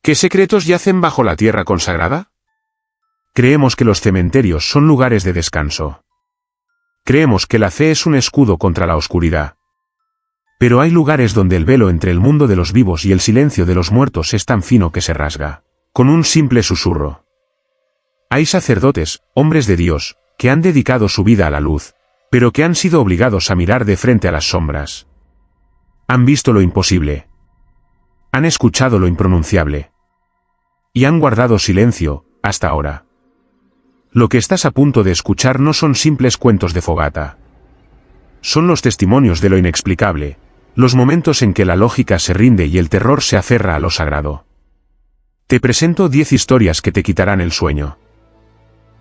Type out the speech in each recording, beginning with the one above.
¿Qué secretos yacen bajo la tierra consagrada? Creemos que los cementerios son lugares de descanso. Creemos que la fe es un escudo contra la oscuridad. Pero hay lugares donde el velo entre el mundo de los vivos y el silencio de los muertos es tan fino que se rasga, con un simple susurro. Hay sacerdotes, hombres de Dios, que han dedicado su vida a la luz, pero que han sido obligados a mirar de frente a las sombras. Han visto lo imposible. Han escuchado lo impronunciable. Y han guardado silencio, hasta ahora. Lo que estás a punto de escuchar no son simples cuentos de fogata. Son los testimonios de lo inexplicable, los momentos en que la lógica se rinde y el terror se aferra a lo sagrado. Te presento 10 historias que te quitarán el sueño.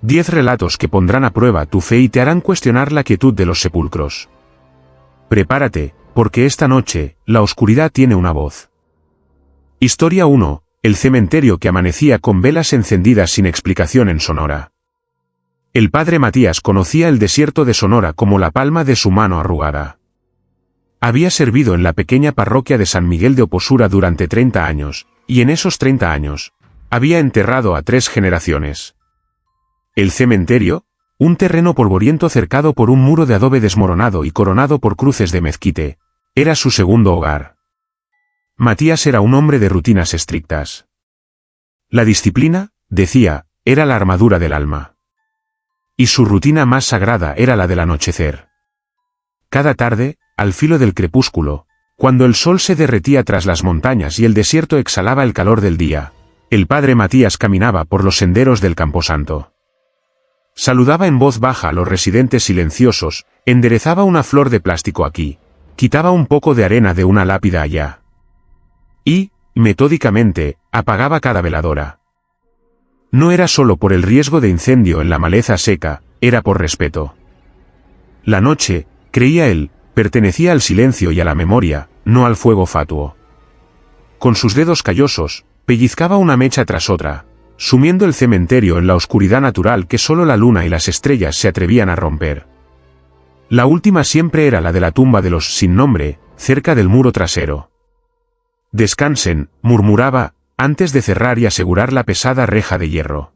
10 relatos que pondrán a prueba tu fe y te harán cuestionar la quietud de los sepulcros. Prepárate, porque esta noche, la oscuridad tiene una voz. Historia 1. El cementerio que amanecía con velas encendidas sin explicación en Sonora. El padre Matías conocía el desierto de Sonora como la palma de su mano arrugada. Había servido en la pequeña parroquia de San Miguel de Oposura durante 30 años, y en esos 30 años, había enterrado a 3 generaciones. El cementerio, un terreno polvoriento cercado por un muro de adobe desmoronado y coronado por cruces de mezquite, era su segundo hogar. Matías era un hombre de rutinas estrictas. La disciplina, decía, era la armadura del alma. Y su rutina más sagrada era la del anochecer. Cada tarde, al filo del crepúsculo, cuando el sol se derretía tras las montañas y el desierto exhalaba el calor del día, el padre Matías caminaba por los senderos del Camposanto. Saludaba en voz baja a los residentes silenciosos, enderezaba una flor de plástico aquí, quitaba un poco de arena de una lápida allá. Y, metódicamente, apagaba cada veladora. No era solo por el riesgo de incendio en la maleza seca, era por respeto. La noche, creía él, pertenecía al silencio y a la memoria, no al fuego fatuo. Con sus dedos callosos, pellizcaba una mecha tras otra, sumiendo el cementerio en la oscuridad natural que solo la luna y las estrellas se atrevían a romper. La última siempre era la de la tumba de los sin nombre, cerca del muro trasero. Descansen, murmuraba, antes de cerrar y asegurar la pesada reja de hierro.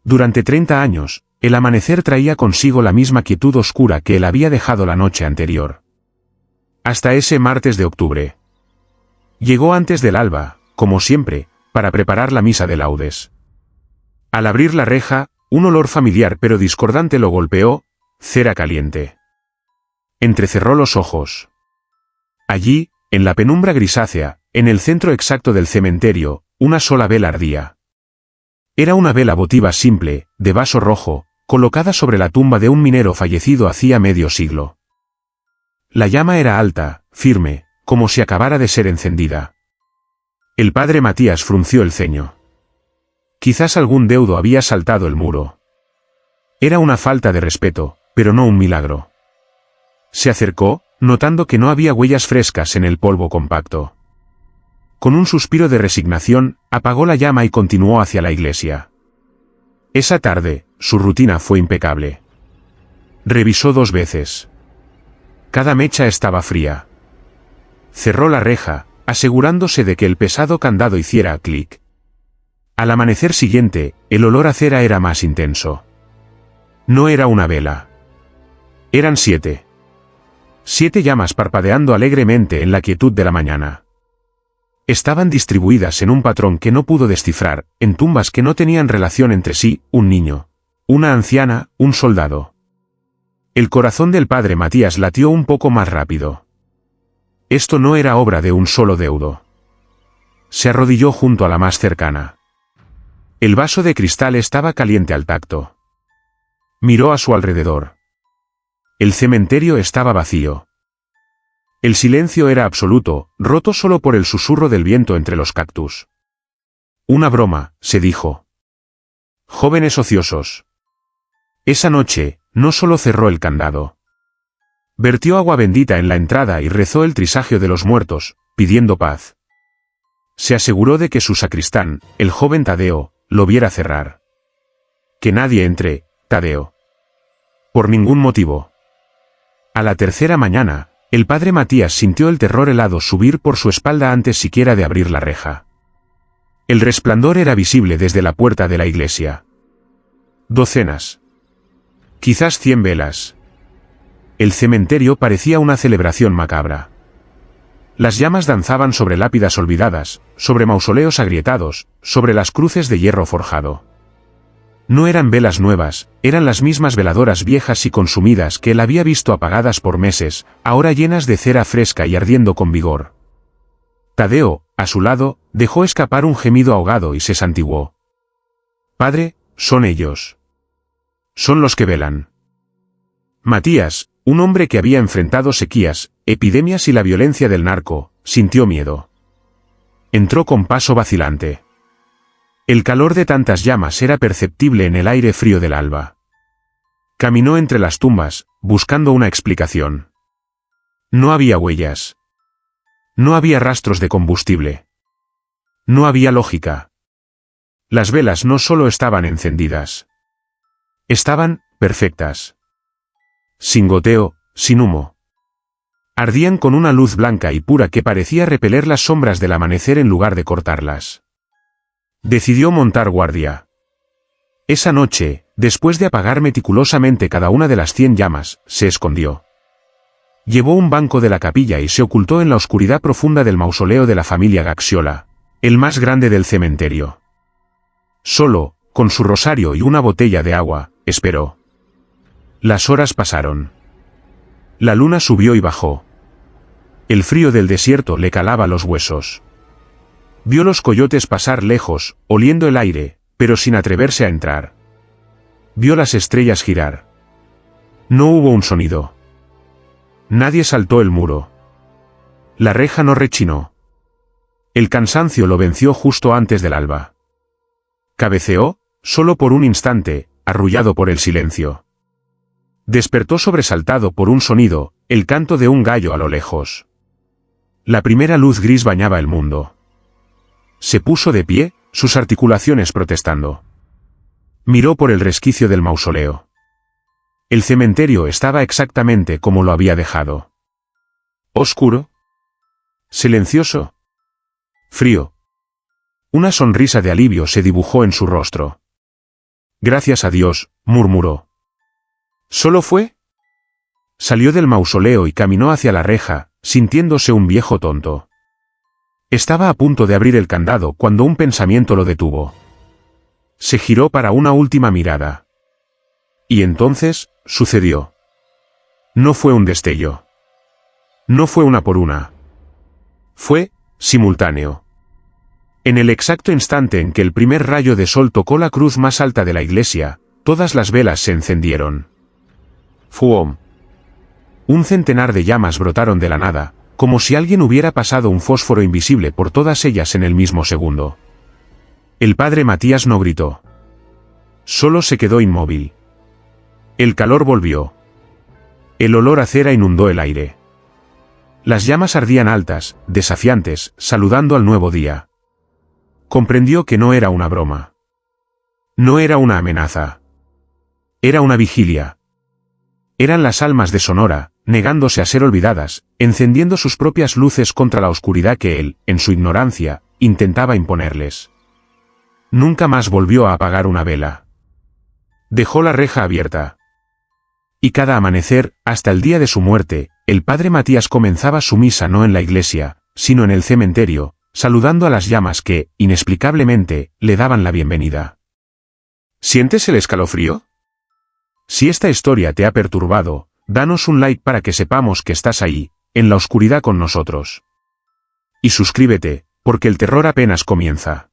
Durante 30 años, el amanecer traía consigo la misma quietud oscura que él había dejado la noche anterior. Hasta ese martes de octubre. Llegó antes del alba, como siempre, para preparar la misa de laudes. Al abrir la reja, un olor familiar pero discordante lo golpeó, cera caliente. Entrecerró los ojos. Allí, en la penumbra grisácea, en el centro exacto del cementerio, una sola vela ardía. Era una vela votiva simple, de vaso rojo, colocada sobre la tumba de un minero fallecido hacía medio siglo. La llama era alta, firme, como si acabara de ser encendida. El padre Matías frunció el ceño. Quizás algún deudo había saltado el muro. Era una falta de respeto, pero no un milagro. Se acercó, notando que no había huellas frescas en el polvo compacto. Con un suspiro de resignación, apagó la llama y continuó hacia la iglesia. Esa tarde, su rutina fue impecable. Revisó 2 veces. Cada mecha estaba fría. Cerró la reja, asegurándose de que el pesado candado hiciera clic. Al amanecer siguiente, el olor a cera era más intenso. No era una vela. Eran 7. 7 llamas parpadeando alegremente en la quietud de la mañana. Estaban distribuidas en un patrón que no pudo descifrar, en tumbas que no tenían relación entre sí, un niño, una anciana, un soldado. El corazón del padre Matías latió un poco más rápido. Esto no era obra de un solo deudo. Se arrodilló junto a la más cercana. El vaso de cristal estaba caliente al tacto. Miró a su alrededor. El cementerio estaba vacío. El silencio era absoluto, roto solo por el susurro del viento entre los cactus. Una broma, se dijo. Jóvenes ociosos. Esa noche, no solo cerró el candado. Vertió agua bendita en la entrada y rezó el trisagio de los muertos, pidiendo paz. Se aseguró de que su sacristán, el joven Tadeo, lo viera cerrar. Que nadie entre, Tadeo. Por ningún motivo. A la tercera mañana, el padre Matías sintió el terror helado subir por su espalda antes siquiera de abrir la reja. El resplandor era visible desde la puerta de la iglesia. Docenas. Quizás 100 velas. El cementerio parecía una celebración macabra. Las llamas danzaban sobre lápidas olvidadas, sobre mausoleos agrietados, sobre las cruces de hierro forjado. No eran velas nuevas, eran las mismas veladoras viejas y consumidas que él había visto apagadas por meses, ahora llenas de cera fresca y ardiendo con vigor. Tadeo, a su lado, dejó escapar un gemido ahogado y se santiguó. Padre, son ellos. Son los que velan. Matías, un hombre que había enfrentado sequías, epidemias y la violencia del narco, sintió miedo. Entró con paso vacilante. El calor de tantas llamas era perceptible en el aire frío del alba. Caminó entre las tumbas, buscando una explicación. No había huellas. No había rastros de combustible. No había lógica. Las velas no solo estaban encendidas. Estaban perfectas. Sin goteo, sin humo. Ardían con una luz blanca y pura que parecía repeler las sombras del amanecer en lugar de cortarlas. Decidió montar guardia. Esa noche, después de apagar meticulosamente cada una de las 100 llamas, se escondió. Llevó un banco de la capilla y se ocultó en la oscuridad profunda del mausoleo de la familia Gaxiola, el más grande del cementerio. Solo, con su rosario y una botella de agua, esperó. Las horas pasaron. La luna subió y bajó. El frío del desierto le calaba los huesos. Vio los coyotes pasar lejos, oliendo el aire, pero sin atreverse a entrar. Vio las estrellas girar. No hubo un sonido. Nadie saltó el muro. La reja no rechinó. El cansancio lo venció justo antes del alba. Cabeceó, solo por un instante, arrullado por el silencio. Despertó sobresaltado por un sonido, el canto de un gallo a lo lejos. La primera luz gris bañaba el mundo. Se puso de pie, sus articulaciones protestando. Miró por el resquicio del mausoleo. El cementerio estaba exactamente como lo había dejado. Oscuro. Silencioso. Frío. Una sonrisa de alivio se dibujó en su rostro. Gracias a Dios, murmuró. ¿Solo fue? Salió del mausoleo y caminó hacia la reja, sintiéndose un viejo tonto. Estaba a punto de abrir el candado cuando un pensamiento lo detuvo. Se giró para una última mirada. Y entonces, sucedió. No fue un destello. No fue una por una. Fue, simultáneo. En el exacto instante en que el primer rayo de sol tocó la cruz más alta de la iglesia, todas las velas se encendieron. ¡Fuom! Un centenar de llamas brotaron de la nada, como si alguien hubiera pasado un fósforo invisible por todas ellas en el mismo segundo. El padre Matías no gritó. Solo se quedó inmóvil. El calor volvió. El olor a cera inundó el aire. Las llamas ardían altas, desafiantes, saludando al nuevo día. Comprendió que no era una broma. No era una amenaza. Era una vigilia. Eran las almas de Sonora, negándose a ser olvidadas, encendiendo sus propias luces contra la oscuridad que él, en su ignorancia, intentaba imponerles. Nunca más volvió a apagar una vela. Dejó la reja abierta. Y cada amanecer, hasta el día de su muerte, el padre Matías comenzaba su misa no en la iglesia, sino en el cementerio, saludando a las llamas que, inexplicablemente, le daban la bienvenida. ¿Sientes el escalofrío? Si esta historia te ha perturbado, danos un like para que sepamos que estás ahí, en la oscuridad con nosotros. Y suscríbete, porque el terror apenas comienza.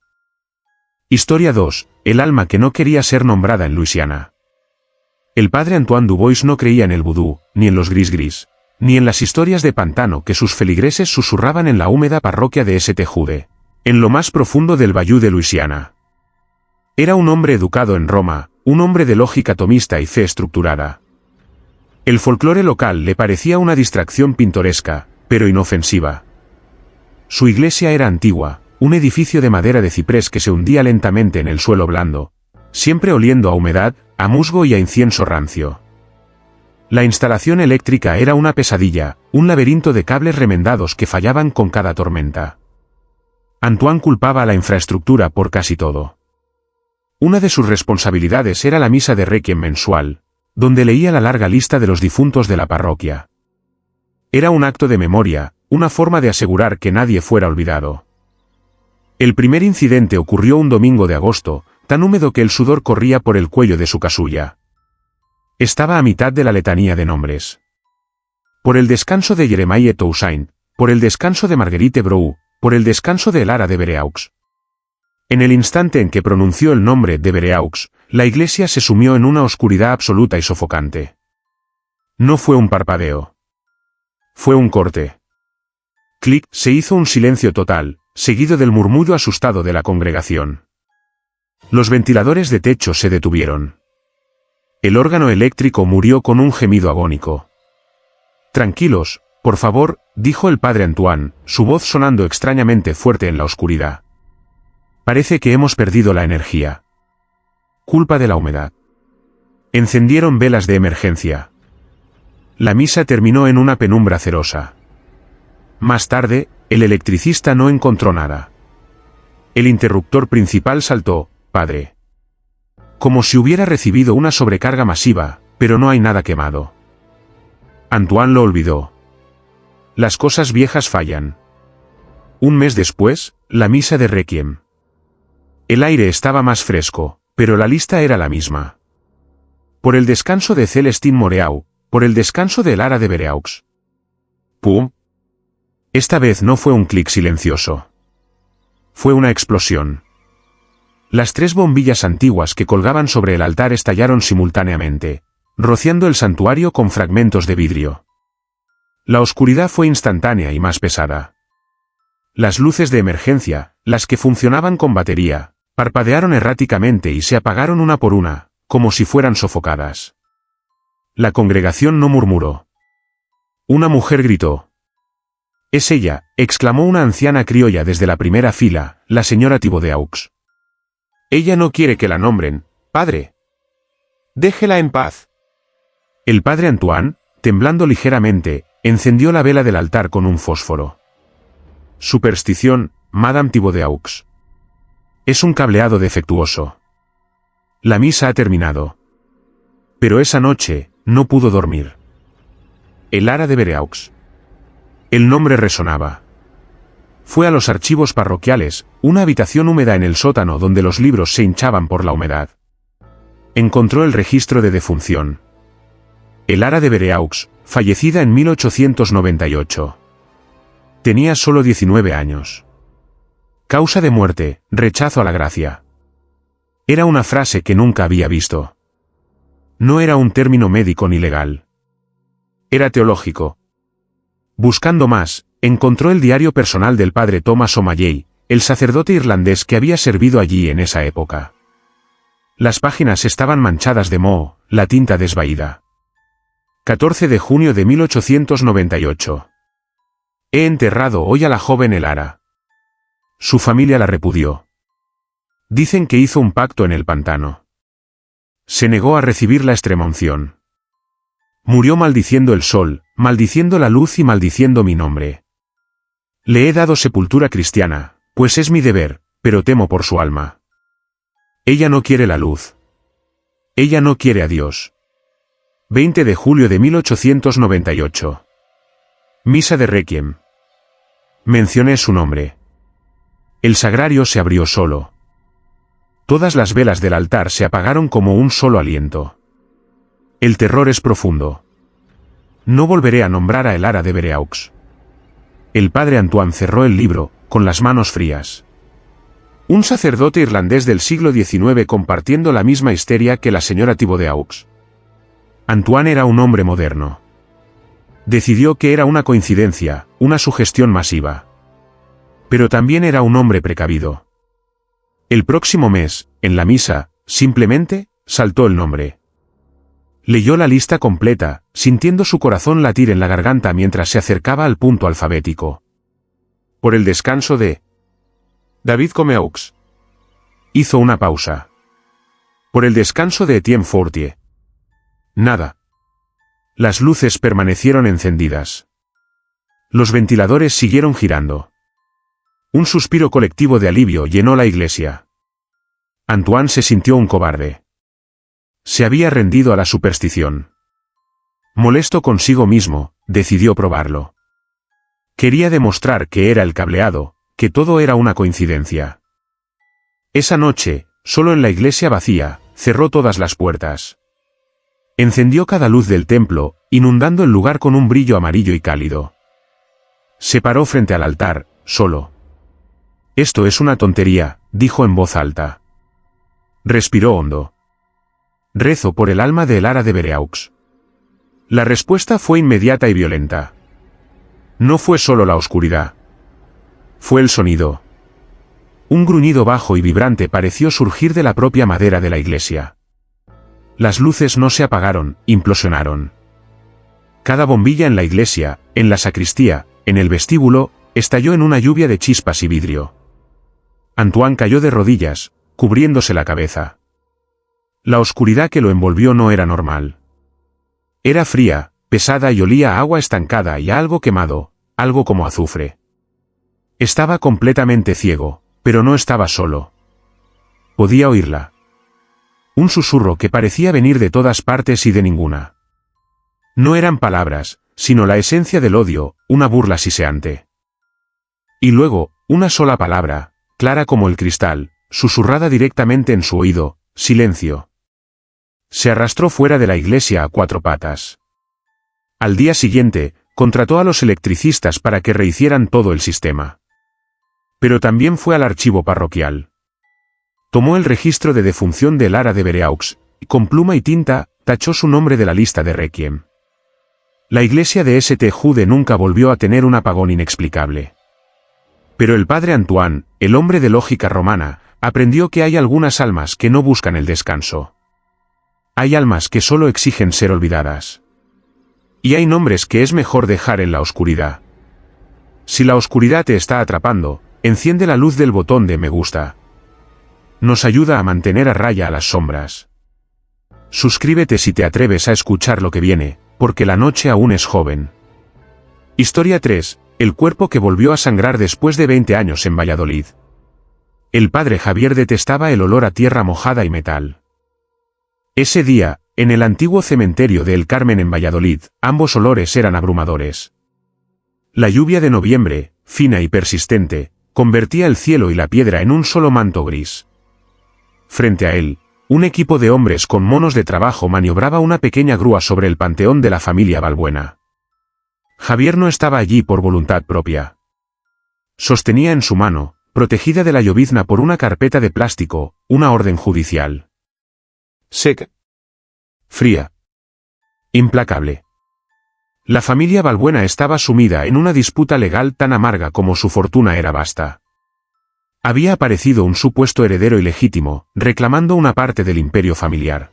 Historia 2, el alma que no quería ser nombrada en Luisiana. El padre Antoine Dubois no creía en el vudú, ni en los gris-gris, ni en las historias de pantano que sus feligreses susurraban en la húmeda parroquia de St. Jude, en lo más profundo del Bayou de Luisiana. Era un hombre educado en Roma, un hombre de lógica tomista y fe estructurada. El folclore local le parecía una distracción pintoresca, pero inofensiva. Su iglesia era antigua, un edificio de madera de ciprés que se hundía lentamente en el suelo blando, siempre oliendo a humedad, a musgo y a incienso rancio. La instalación eléctrica era una pesadilla, un laberinto de cables remendados que fallaban con cada tormenta. Antoine culpaba a la infraestructura por casi todo. Una de sus responsabilidades era la misa de requiem mensual, donde leía la larga lista de los difuntos de la parroquia. Era un acto de memoria, una forma de asegurar que nadie fuera olvidado. El primer incidente ocurrió un domingo de agosto, tan húmedo que el sudor corría por el cuello de su casulla. Estaba a mitad de la letanía de nombres. Por el descanso de Jeremiah Toussaint, por el descanso de Marguerite Brou, por el descanso de Lara de Bereaux. En el instante en que pronunció el nombre de Bereaux, la iglesia se sumió en una oscuridad absoluta y sofocante. No fue un parpadeo. Fue un corte. Clic, se hizo un silencio total, seguido del murmullo asustado de la congregación. Los ventiladores de techo se detuvieron. El órgano eléctrico murió con un gemido agónico. Tranquilos, por favor, dijo el padre Antoine, su voz sonando extrañamente fuerte en la oscuridad. Parece que hemos perdido la energía. Culpa de la humedad. Encendieron velas de emergencia. La misa terminó en una penumbra cerosa. Más tarde, el electricista no encontró nada. El interruptor principal saltó, padre. Como si hubiera recibido una sobrecarga masiva, pero no hay nada quemado. Antoine lo olvidó. Las cosas viejas fallan. Un mes después, la misa de requiem. El aire estaba más fresco, pero la lista era la misma. Por el descanso de Célestine Moreau, por el descanso de Lara de Bereaux. ¡Pum! Esta vez no fue un clic silencioso. Fue una explosión. Las 3 bombillas antiguas que colgaban sobre el altar estallaron simultáneamente, rociando el santuario con fragmentos de vidrio. La oscuridad fue instantánea y más pesada. Las luces de emergencia, las que funcionaban con batería, parpadearon erráticamente y se apagaron una por una, como si fueran sofocadas. La congregación no murmuró. Una mujer gritó. «Es ella», exclamó una anciana criolla desde la primera fila, la señora Thibaudeaux. «Ella no quiere que la nombren, padre. Déjela en paz». El padre Antoine, temblando ligeramente, encendió la vela del altar con un fósforo. Superstición, Madame Thibaudeaux. Es un cableado defectuoso. La misa ha terminado. Pero esa noche, no pudo dormir. El Lara de Bereaux. El nombre resonaba. Fue a los archivos parroquiales, una habitación húmeda en el sótano donde los libros se hinchaban por la humedad. Encontró el registro de defunción. El Lara de Bereaux, fallecida en 1898. Tenía solo 19 años. Causa de muerte, rechazo a la gracia. Era una frase que nunca había visto. No era un término médico ni legal. Era teológico. Buscando más, encontró el diario personal del padre Thomas O'Malley, el sacerdote irlandés que había servido allí en esa época. Las páginas estaban manchadas de moho, la tinta desvaída. 14 de junio de 1898. He enterrado hoy a la joven Elara. Su familia la repudió. Dicen que hizo un pacto en el pantano. Se negó a recibir la extremaunción. Murió maldiciendo el sol, maldiciendo la luz y maldiciendo mi nombre. Le he dado sepultura cristiana, pues es mi deber, pero temo por su alma. Ella no quiere la luz. Ella no quiere a Dios. 20 de julio de 1898. Misa de requiem. Mencioné su nombre. El sagrario se abrió solo. Todas las velas del altar se apagaron como un solo aliento. El terror es profundo. No volveré a nombrar a Lara de Bereaux. El padre Antoine cerró el libro, con las manos frías. Un sacerdote irlandés del siglo XIX compartiendo la misma histeria que la señora Thibaudeaux. Antoine era un hombre moderno. Decidió que era una coincidencia, una sugestión masiva. Pero también era un hombre precavido. El próximo mes, en la misa, simplemente, saltó el nombre. Leyó la lista completa, sintiendo su corazón latir en la garganta mientras se acercaba al punto alfabético. Por el descanso de David Comeux. Hizo una pausa. Por el descanso de Etienne Fortier. Nada. Las luces permanecieron encendidas. Los ventiladores siguieron girando. Un suspiro colectivo de alivio llenó la iglesia. Antoine se sintió un cobarde. Se había rendido a la superstición. Molesto consigo mismo, decidió probarlo. Quería demostrar que era el cableado, que todo era una coincidencia. Esa noche, solo en la iglesia vacía, cerró todas las puertas. Encendió cada luz del templo, inundando el lugar con un brillo amarillo y cálido. Se paró frente al altar, solo. «Esto es una tontería», dijo en voz alta. Respiró hondo. «Rezo por el alma de Elara de Vereaux». La respuesta fue inmediata y violenta. No fue solo la oscuridad. Fue el sonido. Un gruñido bajo y vibrante pareció surgir de la propia madera de la iglesia. Las luces no se apagaron, implosionaron. Cada bombilla en la iglesia, en la sacristía, en el vestíbulo, estalló en una lluvia de chispas y vidrio. Antoine cayó de rodillas, cubriéndose la cabeza. La oscuridad que lo envolvió no era normal. Era fría, pesada y olía a agua estancada y a algo quemado, algo como azufre. Estaba completamente ciego, pero no estaba solo. Podía oírla. Un susurro que parecía venir de todas partes y de ninguna. No eran palabras, sino la esencia del odio, una burla siseante. Y luego, una sola palabra, clara como el cristal, susurrada directamente en su oído: silencio. Se arrastró fuera de la iglesia a cuatro patas. Al día siguiente, contrató a los electricistas para que rehicieran todo el sistema. Pero también fue al archivo parroquial. Tomó el registro de defunción de Elara de Vereaux, y con pluma y tinta, tachó su nombre de la lista de requiem. La iglesia de St. Jude nunca volvió a tener un apagón inexplicable. Pero el padre Antoine, el hombre de lógica romana, aprendió que hay algunas almas que no buscan el descanso. Hay almas que solo exigen ser olvidadas. Y hay nombres que es mejor dejar en la oscuridad. Si la oscuridad te está atrapando, enciende la luz del botón de me gusta. Nos ayuda a mantener a raya a las sombras. Suscríbete si te atreves a escuchar lo que viene, porque la noche aún es joven. Historia 3. El cuerpo que volvió a sangrar después de 20 años en Valladolid. El padre Javier detestaba el olor a tierra mojada y metal. Ese día, en el antiguo cementerio de El Carmen en Valladolid, ambos olores eran abrumadores. La lluvia de noviembre, fina y persistente, convertía el cielo y la piedra en un solo manto gris. Frente a él, un equipo de hombres con monos de trabajo maniobraba una pequeña grúa sobre el panteón de la familia Balbuena. Javier no estaba allí por voluntad propia. Sostenía en su mano, protegida de la llovizna por una carpeta de plástico, una orden judicial. Seca. Fría. Implacable. La familia Balbuena estaba sumida en una disputa legal tan amarga como su fortuna era vasta. Había aparecido un supuesto heredero ilegítimo, reclamando una parte del imperio familiar.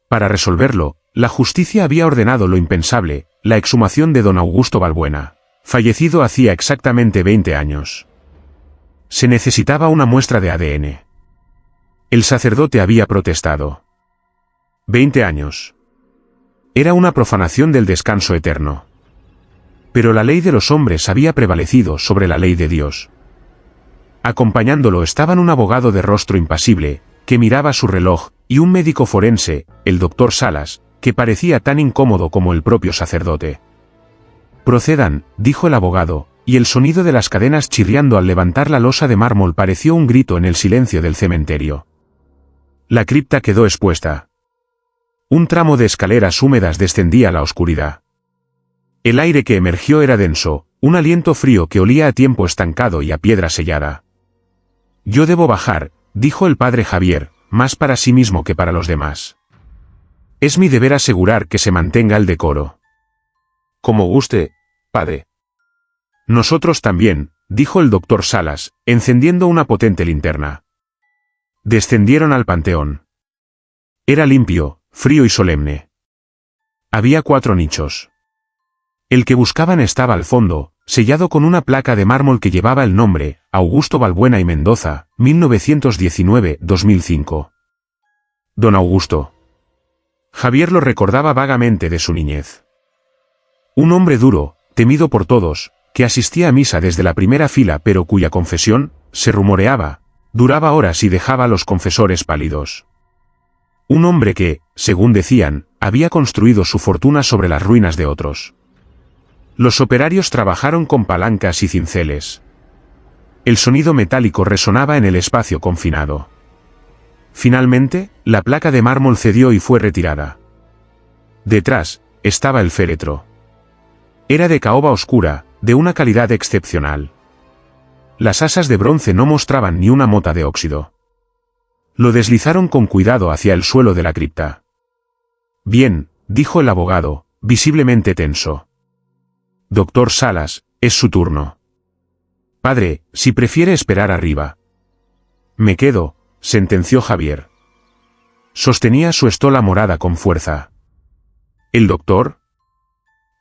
Para resolverlo, la justicia había ordenado lo impensable, la exhumación de don Augusto Balbuena, fallecido hacía exactamente 20 años. Se necesitaba una muestra de ADN. El sacerdote había protestado. 20 años. Era una profanación del descanso eterno. Pero la ley de los hombres había prevalecido sobre la ley de Dios. Acompañándolo estaban un abogado de rostro impasible, que miraba su reloj, y un médico forense, el doctor Salas, que parecía tan incómodo como el propio sacerdote. «Procedan», dijo el abogado, y el sonido de las cadenas chirriando al levantar la losa de mármol pareció un grito en el silencio del cementerio. La cripta quedó expuesta. Un tramo de escaleras húmedas descendía a la oscuridad. El aire que emergió era denso, un aliento frío que olía a tiempo estancado y a piedra sellada. «Yo debo bajar», dijo el padre Javier, más para sí mismo que para los demás. «Es mi deber asegurar que se mantenga el decoro». «Como guste, padre». «Nosotros también», dijo el doctor Salas, encendiendo una potente linterna. Descendieron al panteón. Era limpio, frío y solemne. Había 4 nichos. El que buscaban estaba al fondo, sellado con una placa de mármol que llevaba el nombre, Augusto Balbuena y Mendoza, 1919-2005. Don Augusto. Javier lo recordaba vagamente de su niñez. Un hombre duro, temido por todos, que asistía a misa desde la primera fila pero cuya confesión, se rumoreaba, duraba horas y dejaba a los confesores pálidos. Un hombre que, según decían, había construido su fortuna sobre las ruinas de otros. Los operarios trabajaron con palancas y cinceles. El sonido metálico resonaba en el espacio confinado. Finalmente, la placa de mármol cedió y fue retirada. Detrás, estaba el féretro. Era de caoba oscura, de una calidad excepcional. Las asas de bronce no mostraban ni una mota de óxido. Lo deslizaron con cuidado hacia el suelo de la cripta. Bien, dijo el abogado, visiblemente tenso. Doctor Salas, es su turno. Padre, si prefiere esperar arriba. Me quedo, sentenció Javier. Sostenía su estola morada con fuerza. ¿El doctor?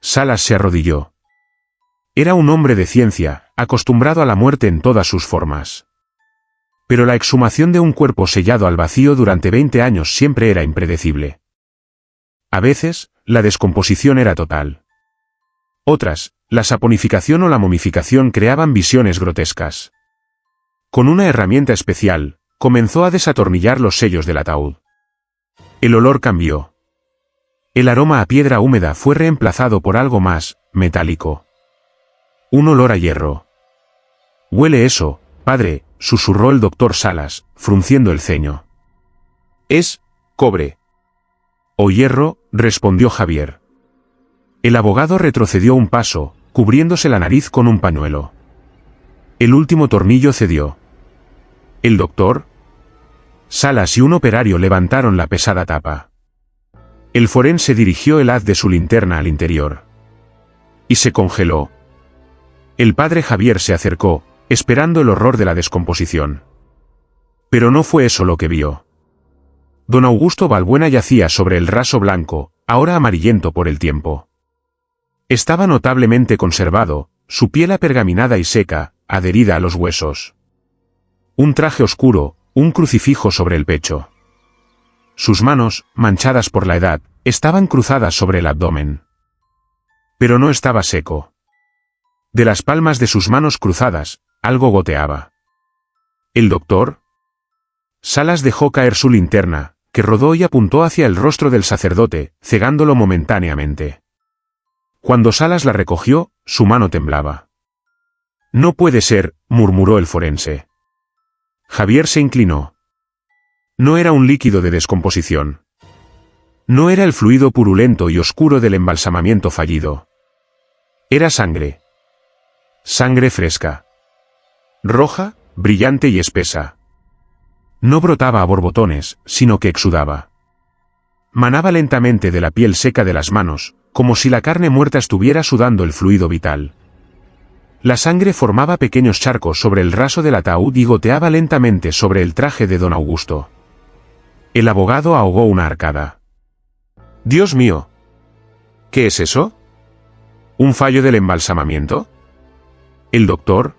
Salas se arrodilló. Era un hombre de ciencia, acostumbrado a la muerte en todas sus formas. Pero la exhumación de un cuerpo sellado al vacío durante 20 años siempre era impredecible. A veces, la descomposición era total. Otras, la saponificación o la momificación creaban visiones grotescas. Con una herramienta especial, comenzó a desatornillar los sellos del ataúd. El olor cambió. El aroma a piedra húmeda fue reemplazado por algo más, metálico. Un olor a hierro. «Huele eso, padre», susurró el doctor Salas, frunciendo el ceño. «Es cobre». «O hierro», respondió Javier. El abogado retrocedió un paso, cubriéndose la nariz con un pañuelo. El último tornillo cedió. ¿El doctor? Salas y un operario levantaron la pesada tapa. El forense dirigió el haz de su linterna al interior. Y se congeló. El padre Javier se acercó, esperando el horror de la descomposición. Pero no fue eso lo que vio. Don Augusto Balbuena yacía sobre el raso blanco, ahora amarillento por el tiempo. Estaba notablemente conservado, su piel apergaminada y seca, adherida a los huesos. Un traje oscuro, un crucifijo sobre el pecho. Sus manos, manchadas por la edad, estaban cruzadas sobre el abdomen. Pero no estaba seco. De las palmas de sus manos cruzadas, algo goteaba. ¿El doctor? Salas dejó caer su linterna, que rodó y apuntó hacia el rostro del sacerdote, cegándolo momentáneamente. Cuando Salas la recogió, su mano temblaba. «No puede ser», murmuró el forense. Javier se inclinó. No era un líquido de descomposición. No era el fluido purulento y oscuro del embalsamamiento fallido. Era sangre. Sangre fresca. Roja, brillante y espesa. No brotaba a borbotones, sino que exudaba. Manaba lentamente de la piel seca de las manos, como si la carne muerta estuviera sudando el fluido vital. La sangre formaba pequeños charcos sobre el raso del ataúd y goteaba lentamente sobre el traje de don Augusto. El abogado ahogó una arcada. «Dios mío. ¿Qué es eso? ¿Un fallo del embalsamamiento?» ¿El doctor?»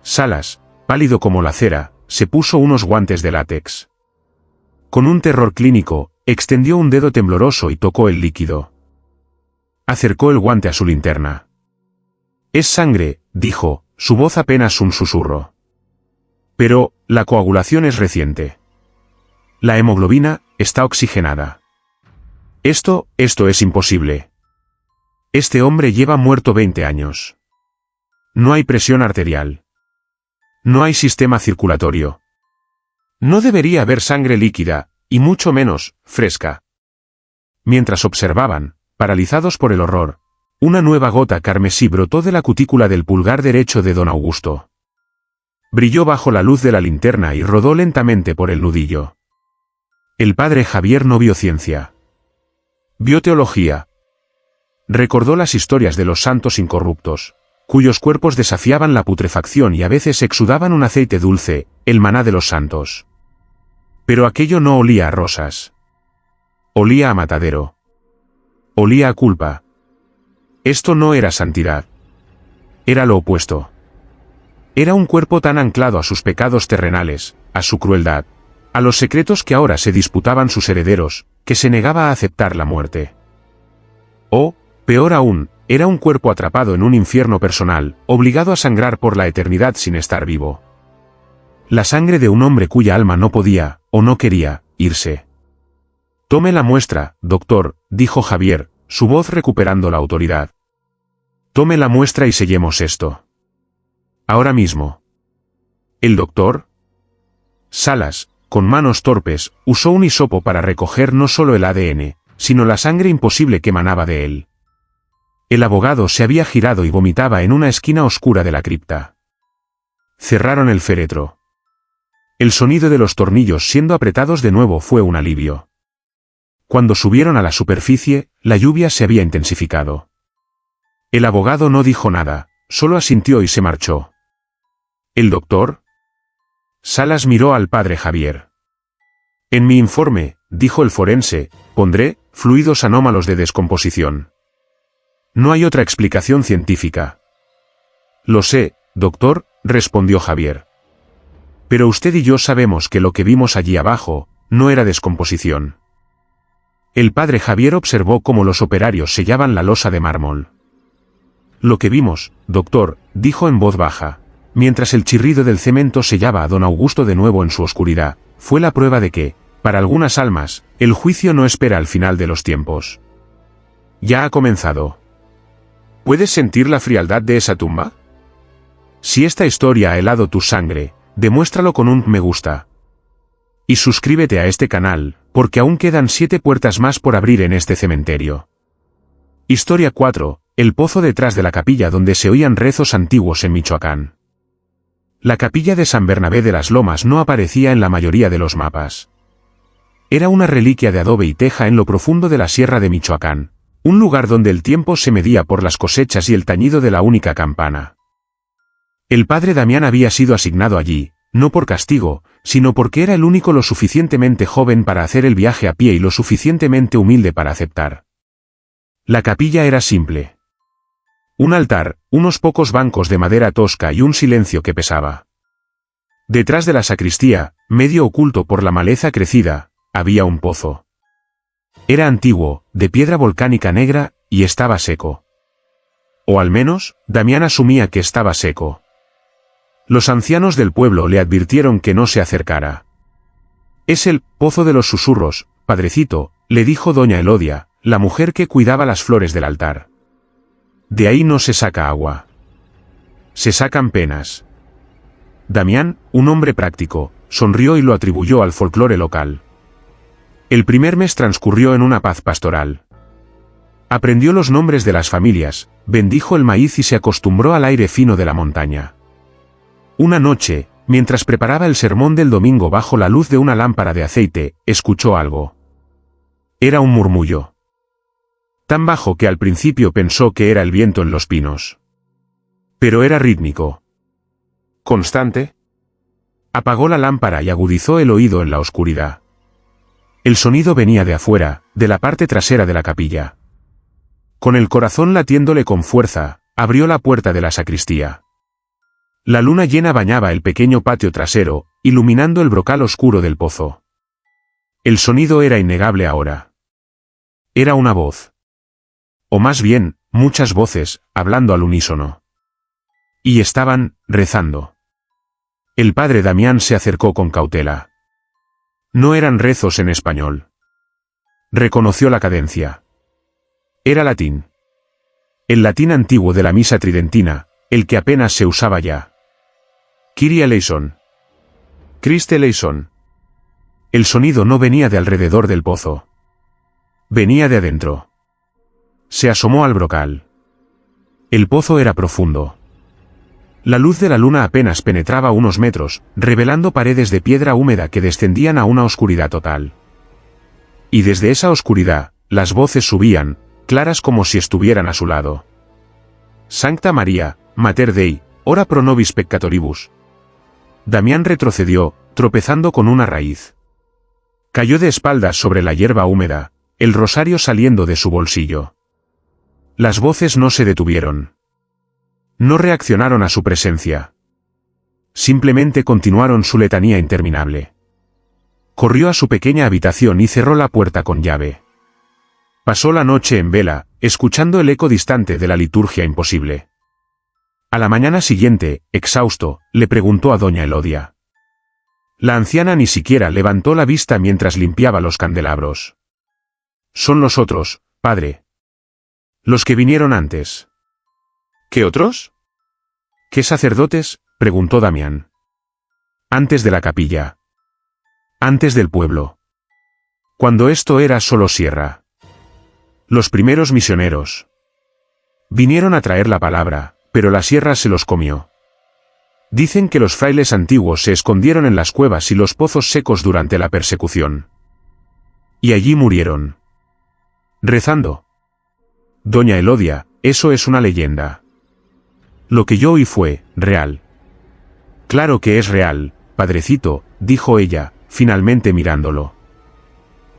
Salas, pálido como la cera, se puso unos guantes de látex. Con un terror clínico, extendió un dedo tembloroso y tocó el líquido. Acercó el guante a su linterna. «Es sangre», dijo, su voz apenas un susurro. «Pero, la coagulación es reciente. La hemoglobina está oxigenada. Esto es imposible. Este hombre lleva muerto 20 años. No hay presión arterial. No hay sistema circulatorio. No debería haber sangre líquida, y mucho menos, fresca». Mientras observaban, paralizados por el horror, una nueva gota carmesí brotó de la cutícula del pulgar derecho de don Augusto. Brilló bajo la luz de la linterna y rodó lentamente por el nudillo. El padre Javier no vio ciencia. Vio teología. Recordó las historias de los santos incorruptos, cuyos cuerpos desafiaban la putrefacción y a veces exudaban un aceite dulce, el maná de los santos. Pero aquello no olía a rosas. Olía a matadero. Olía a culpa. Esto no era santidad. Era lo opuesto. Era un cuerpo tan anclado a sus pecados terrenales, a su crueldad, a los secretos que ahora se disputaban sus herederos, que se negaba a aceptar la muerte. O, peor aún, Era un cuerpo atrapado en un infierno personal, obligado a sangrar por la eternidad sin estar vivo. La sangre de un hombre cuya alma no podía, o no quería, irse. Tome la muestra, doctor, dijo Javier, su voz recuperando la autoridad. Tome la muestra y sellemos esto. Ahora mismo. ¿El doctor? Salas, con manos torpes, usó un hisopo para recoger no solo el ADN, sino la sangre imposible que emanaba de él. El abogado se había girado y vomitaba en una esquina oscura de la cripta. Cerraron el féretro. El sonido de los tornillos siendo apretados de nuevo fue un alivio. Cuando subieron a la superficie, la lluvia se había intensificado. El abogado no dijo nada, solo asintió y se marchó. ¿El doctor? Salas miró al padre Javier. En mi informe, dijo el forense, pondré fluidos anómalos de descomposición. No hay otra explicación científica. Lo sé, doctor, respondió Javier. Pero usted y yo sabemos que lo que vimos allí abajo, no era descomposición. El padre Javier observó cómo los operarios sellaban la losa de mármol. Lo que vimos, doctor, dijo en voz baja, mientras el chirrido del cemento sellaba a don Augusto de nuevo en su oscuridad, fue la prueba de que, para algunas almas, el juicio no espera al final de los tiempos. Ya ha comenzado. ¿Puedes sentir la frialdad de esa tumba? Si esta historia ha helado tu sangre, demuéstralo con un me gusta. Y suscríbete a este canal, porque aún quedan 7 puertas más por abrir en este cementerio. Historia 4, el pozo detrás de la capilla donde se oían rezos antiguos en Michoacán. La capilla de San Bernabé de las Lomas no aparecía en la mayoría de los mapas. Era una reliquia de adobe y teja en lo profundo de la sierra de Michoacán, un lugar donde el tiempo se medía por las cosechas y el tañido de la única campana. El padre Damián había sido asignado allí, no por castigo, sino porque era el único lo suficientemente joven para hacer el viaje a pie y lo suficientemente humilde para aceptar. La capilla era simple. Un altar, unos pocos bancos de madera tosca y un silencio que pesaba. Detrás de la sacristía, medio oculto por la maleza crecida, había un pozo. Era antiguo, de piedra volcánica negra, y estaba seco. O al menos, Damián asumía que estaba seco. Los ancianos del pueblo le advirtieron que no se acercara. Es el pozo de los susurros, padrecito, le dijo doña Elodia, la mujer que cuidaba las flores del altar. De ahí no se saca agua. Se sacan penas. Damián, un hombre práctico, sonrió y lo atribuyó al folclore local. El primer mes transcurrió en una paz pastoral. Aprendió los nombres de las familias, bendijo el maíz y se acostumbró al aire fino de la montaña. Una noche, mientras preparaba el sermón del domingo bajo la luz de una lámpara de aceite, escuchó algo. Era un murmullo. Tan bajo que al principio pensó que era el viento en los pinos. Pero era rítmico. ¿Constante? Apagó la lámpara y agudizó el oído en la oscuridad. El sonido venía de afuera, de la parte trasera de la capilla. Con el corazón latiéndole con fuerza, abrió la puerta de la sacristía. La luna llena bañaba el pequeño patio trasero, iluminando el brocal oscuro del pozo. El sonido era innegable ahora. Era una voz. O más bien, muchas voces, hablando al unísono. Y estaban, rezando. El padre Damián se acercó con cautela. No eran rezos en español. Reconoció la cadencia. Era latín. El latín antiguo de la misa tridentina, el que apenas se usaba ya. Kyrie eleison. Christe eleison. El sonido no venía de alrededor del pozo. Venía de adentro. Se asomó al brocal. El pozo era profundo. La luz de la luna apenas penetraba unos metros, revelando paredes de piedra húmeda que descendían a una oscuridad total. Y desde esa oscuridad, las voces subían, claras como si estuvieran a su lado. Sancta María, Mater Dei, ora pro nobis peccatoribus. Damián retrocedió, tropezando con una raíz. Cayó de espaldas sobre la hierba húmeda, el rosario saliendo de su bolsillo. Las voces no se detuvieron. No reaccionaron a su presencia. Simplemente continuaron su letanía interminable. Corrió a su pequeña habitación y cerró la puerta con llave. Pasó la noche en vela, escuchando el eco distante de la liturgia imposible. A la mañana siguiente, exhausto, le preguntó a doña Elodia. La anciana ni siquiera levantó la vista mientras limpiaba los candelabros. Son los otros, padre. Los que vinieron antes. ¿Qué otros? ¿Qué sacerdotes? Preguntó Damián. Antes de la capilla. Antes del pueblo. Cuando esto era solo sierra. Los primeros misioneros. Vinieron a traer la palabra, pero la sierra se los comió. Dicen que los frailes antiguos se escondieron en las cuevas y los pozos secos durante la persecución. Y allí murieron. Rezando. Doña Elodia, eso es una leyenda. Lo que yo oí fue real. Claro que es real, padrecito, dijo ella, finalmente mirándolo.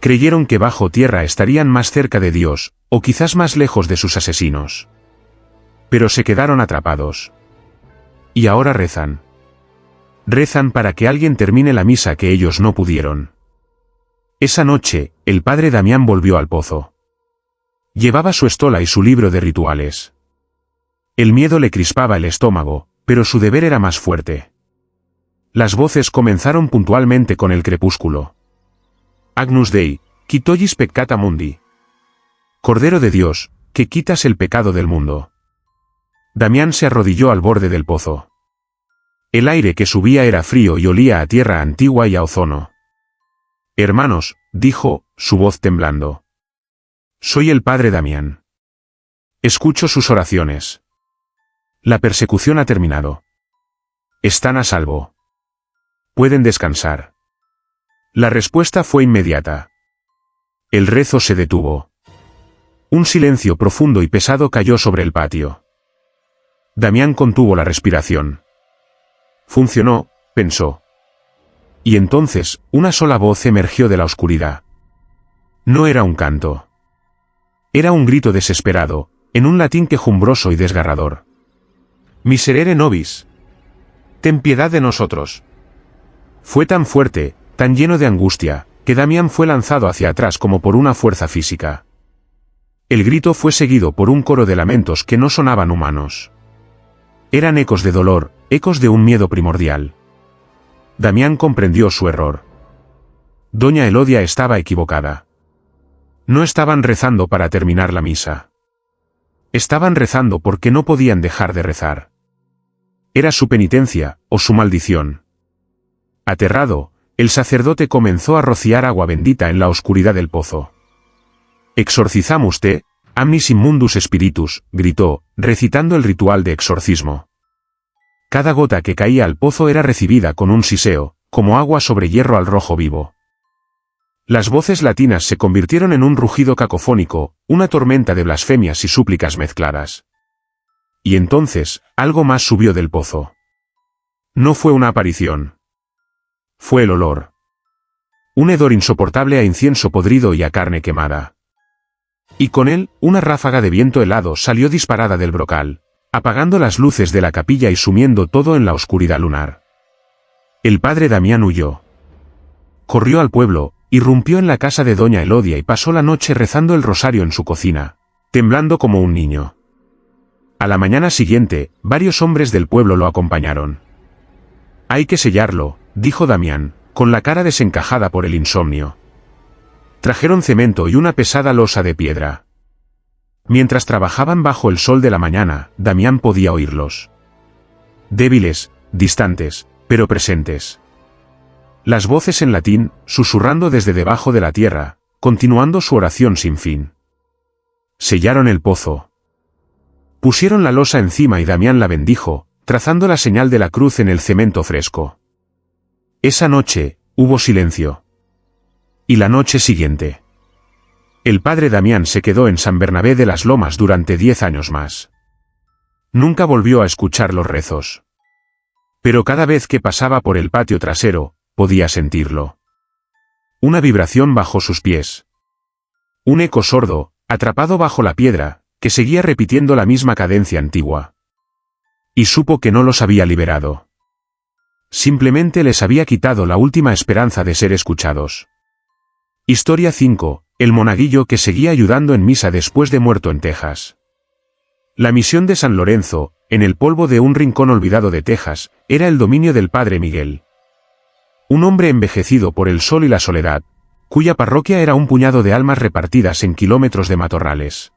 Creyeron que bajo tierra estarían más cerca de Dios, o quizás más lejos de sus asesinos. Pero se quedaron atrapados. Y ahora rezan. Rezan para que alguien termine la misa que ellos no pudieron. Esa noche, el padre Damián volvió al pozo. Llevaba su estola y su libro de rituales. El miedo le crispaba el estómago, pero su deber era más fuerte. Las voces comenzaron puntualmente con el crepúsculo. Agnus Dei, qui tollis peccata mundi. Cordero de Dios, que quitas el pecado del mundo. Damián se arrodilló al borde del pozo. El aire que subía era frío y olía a tierra antigua y a ozono. Hermanos, dijo, su voz temblando. Soy el padre Damián. Escucho sus oraciones. La persecución ha terminado. Están a salvo. Pueden descansar. La respuesta fue inmediata. El rezo se detuvo. Un silencio profundo y pesado cayó sobre el patio. Damián contuvo la respiración. Funcionó, pensó. Y entonces, una sola voz emergió de la oscuridad. No era un canto. Era un grito desesperado, en un latín quejumbroso y desgarrador. Miserere nobis. Ten piedad de nosotros. Fue tan fuerte, tan lleno de angustia, que Damián fue lanzado hacia atrás como por una fuerza física. El grito fue seguido por un coro de lamentos que no sonaban humanos. Eran ecos de dolor, ecos de un miedo primordial. Damián comprendió su error. Doña Elodia estaba equivocada. No estaban rezando para terminar la misa. Estaban rezando porque no podían dejar de rezar. Era su penitencia, o su maldición. Aterrado, el sacerdote comenzó a rociar agua bendita en la oscuridad del pozo. «Exorcizamus te, amnis immundus spiritus», gritó, recitando el ritual de exorcismo. Cada gota que caía al pozo era recibida con un siseo, como agua sobre hierro al rojo vivo. Las voces latinas se convirtieron en un rugido cacofónico, una tormenta de blasfemias y súplicas mezcladas. Y entonces, algo más subió del pozo. No fue una aparición. Fue el olor. Un hedor insoportable a incienso podrido y a carne quemada. Y con él, una ráfaga de viento helado salió disparada del brocal, apagando las luces de la capilla y sumiendo todo en la oscuridad lunar. El padre Damián huyó. Corrió al pueblo, irrumpió en la casa de doña Elodia y pasó la noche rezando el rosario en su cocina, temblando como un niño. A la mañana siguiente, varios hombres del pueblo lo acompañaron. «Hay que sellarlo», dijo Damián, con la cara desencajada por el insomnio. Trajeron cemento y una pesada losa de piedra. Mientras trabajaban bajo el sol de la mañana, Damián podía oírlos. Débiles, distantes, pero presentes. Las voces en latín, susurrando desde debajo de la tierra, continuando su oración sin fin. Sellaron el pozo. Pusieron la losa encima y Damián la bendijo, trazando la señal de la cruz en el cemento fresco. Esa noche, hubo silencio. Y la noche siguiente. El padre Damián se quedó en San Bernabé de las Lomas durante 10 años más. Nunca volvió a escuchar los rezos. Pero cada vez que pasaba por el patio trasero, podía sentirlo. Una vibración bajo sus pies. Un eco sordo, atrapado bajo la piedra, que seguía repitiendo la misma cadencia antigua. Y supo que no los había liberado. Simplemente les había quitado la última esperanza de ser escuchados. Historia 5. el monaguillo que seguía ayudando en misa después de muerto en Texas. La misión de San Lorenzo, en el polvo de un rincón olvidado de Texas, era el dominio del padre Miguel. Un hombre envejecido por el sol y la soledad, cuya parroquia era un puñado de almas repartidas en kilómetros de matorrales.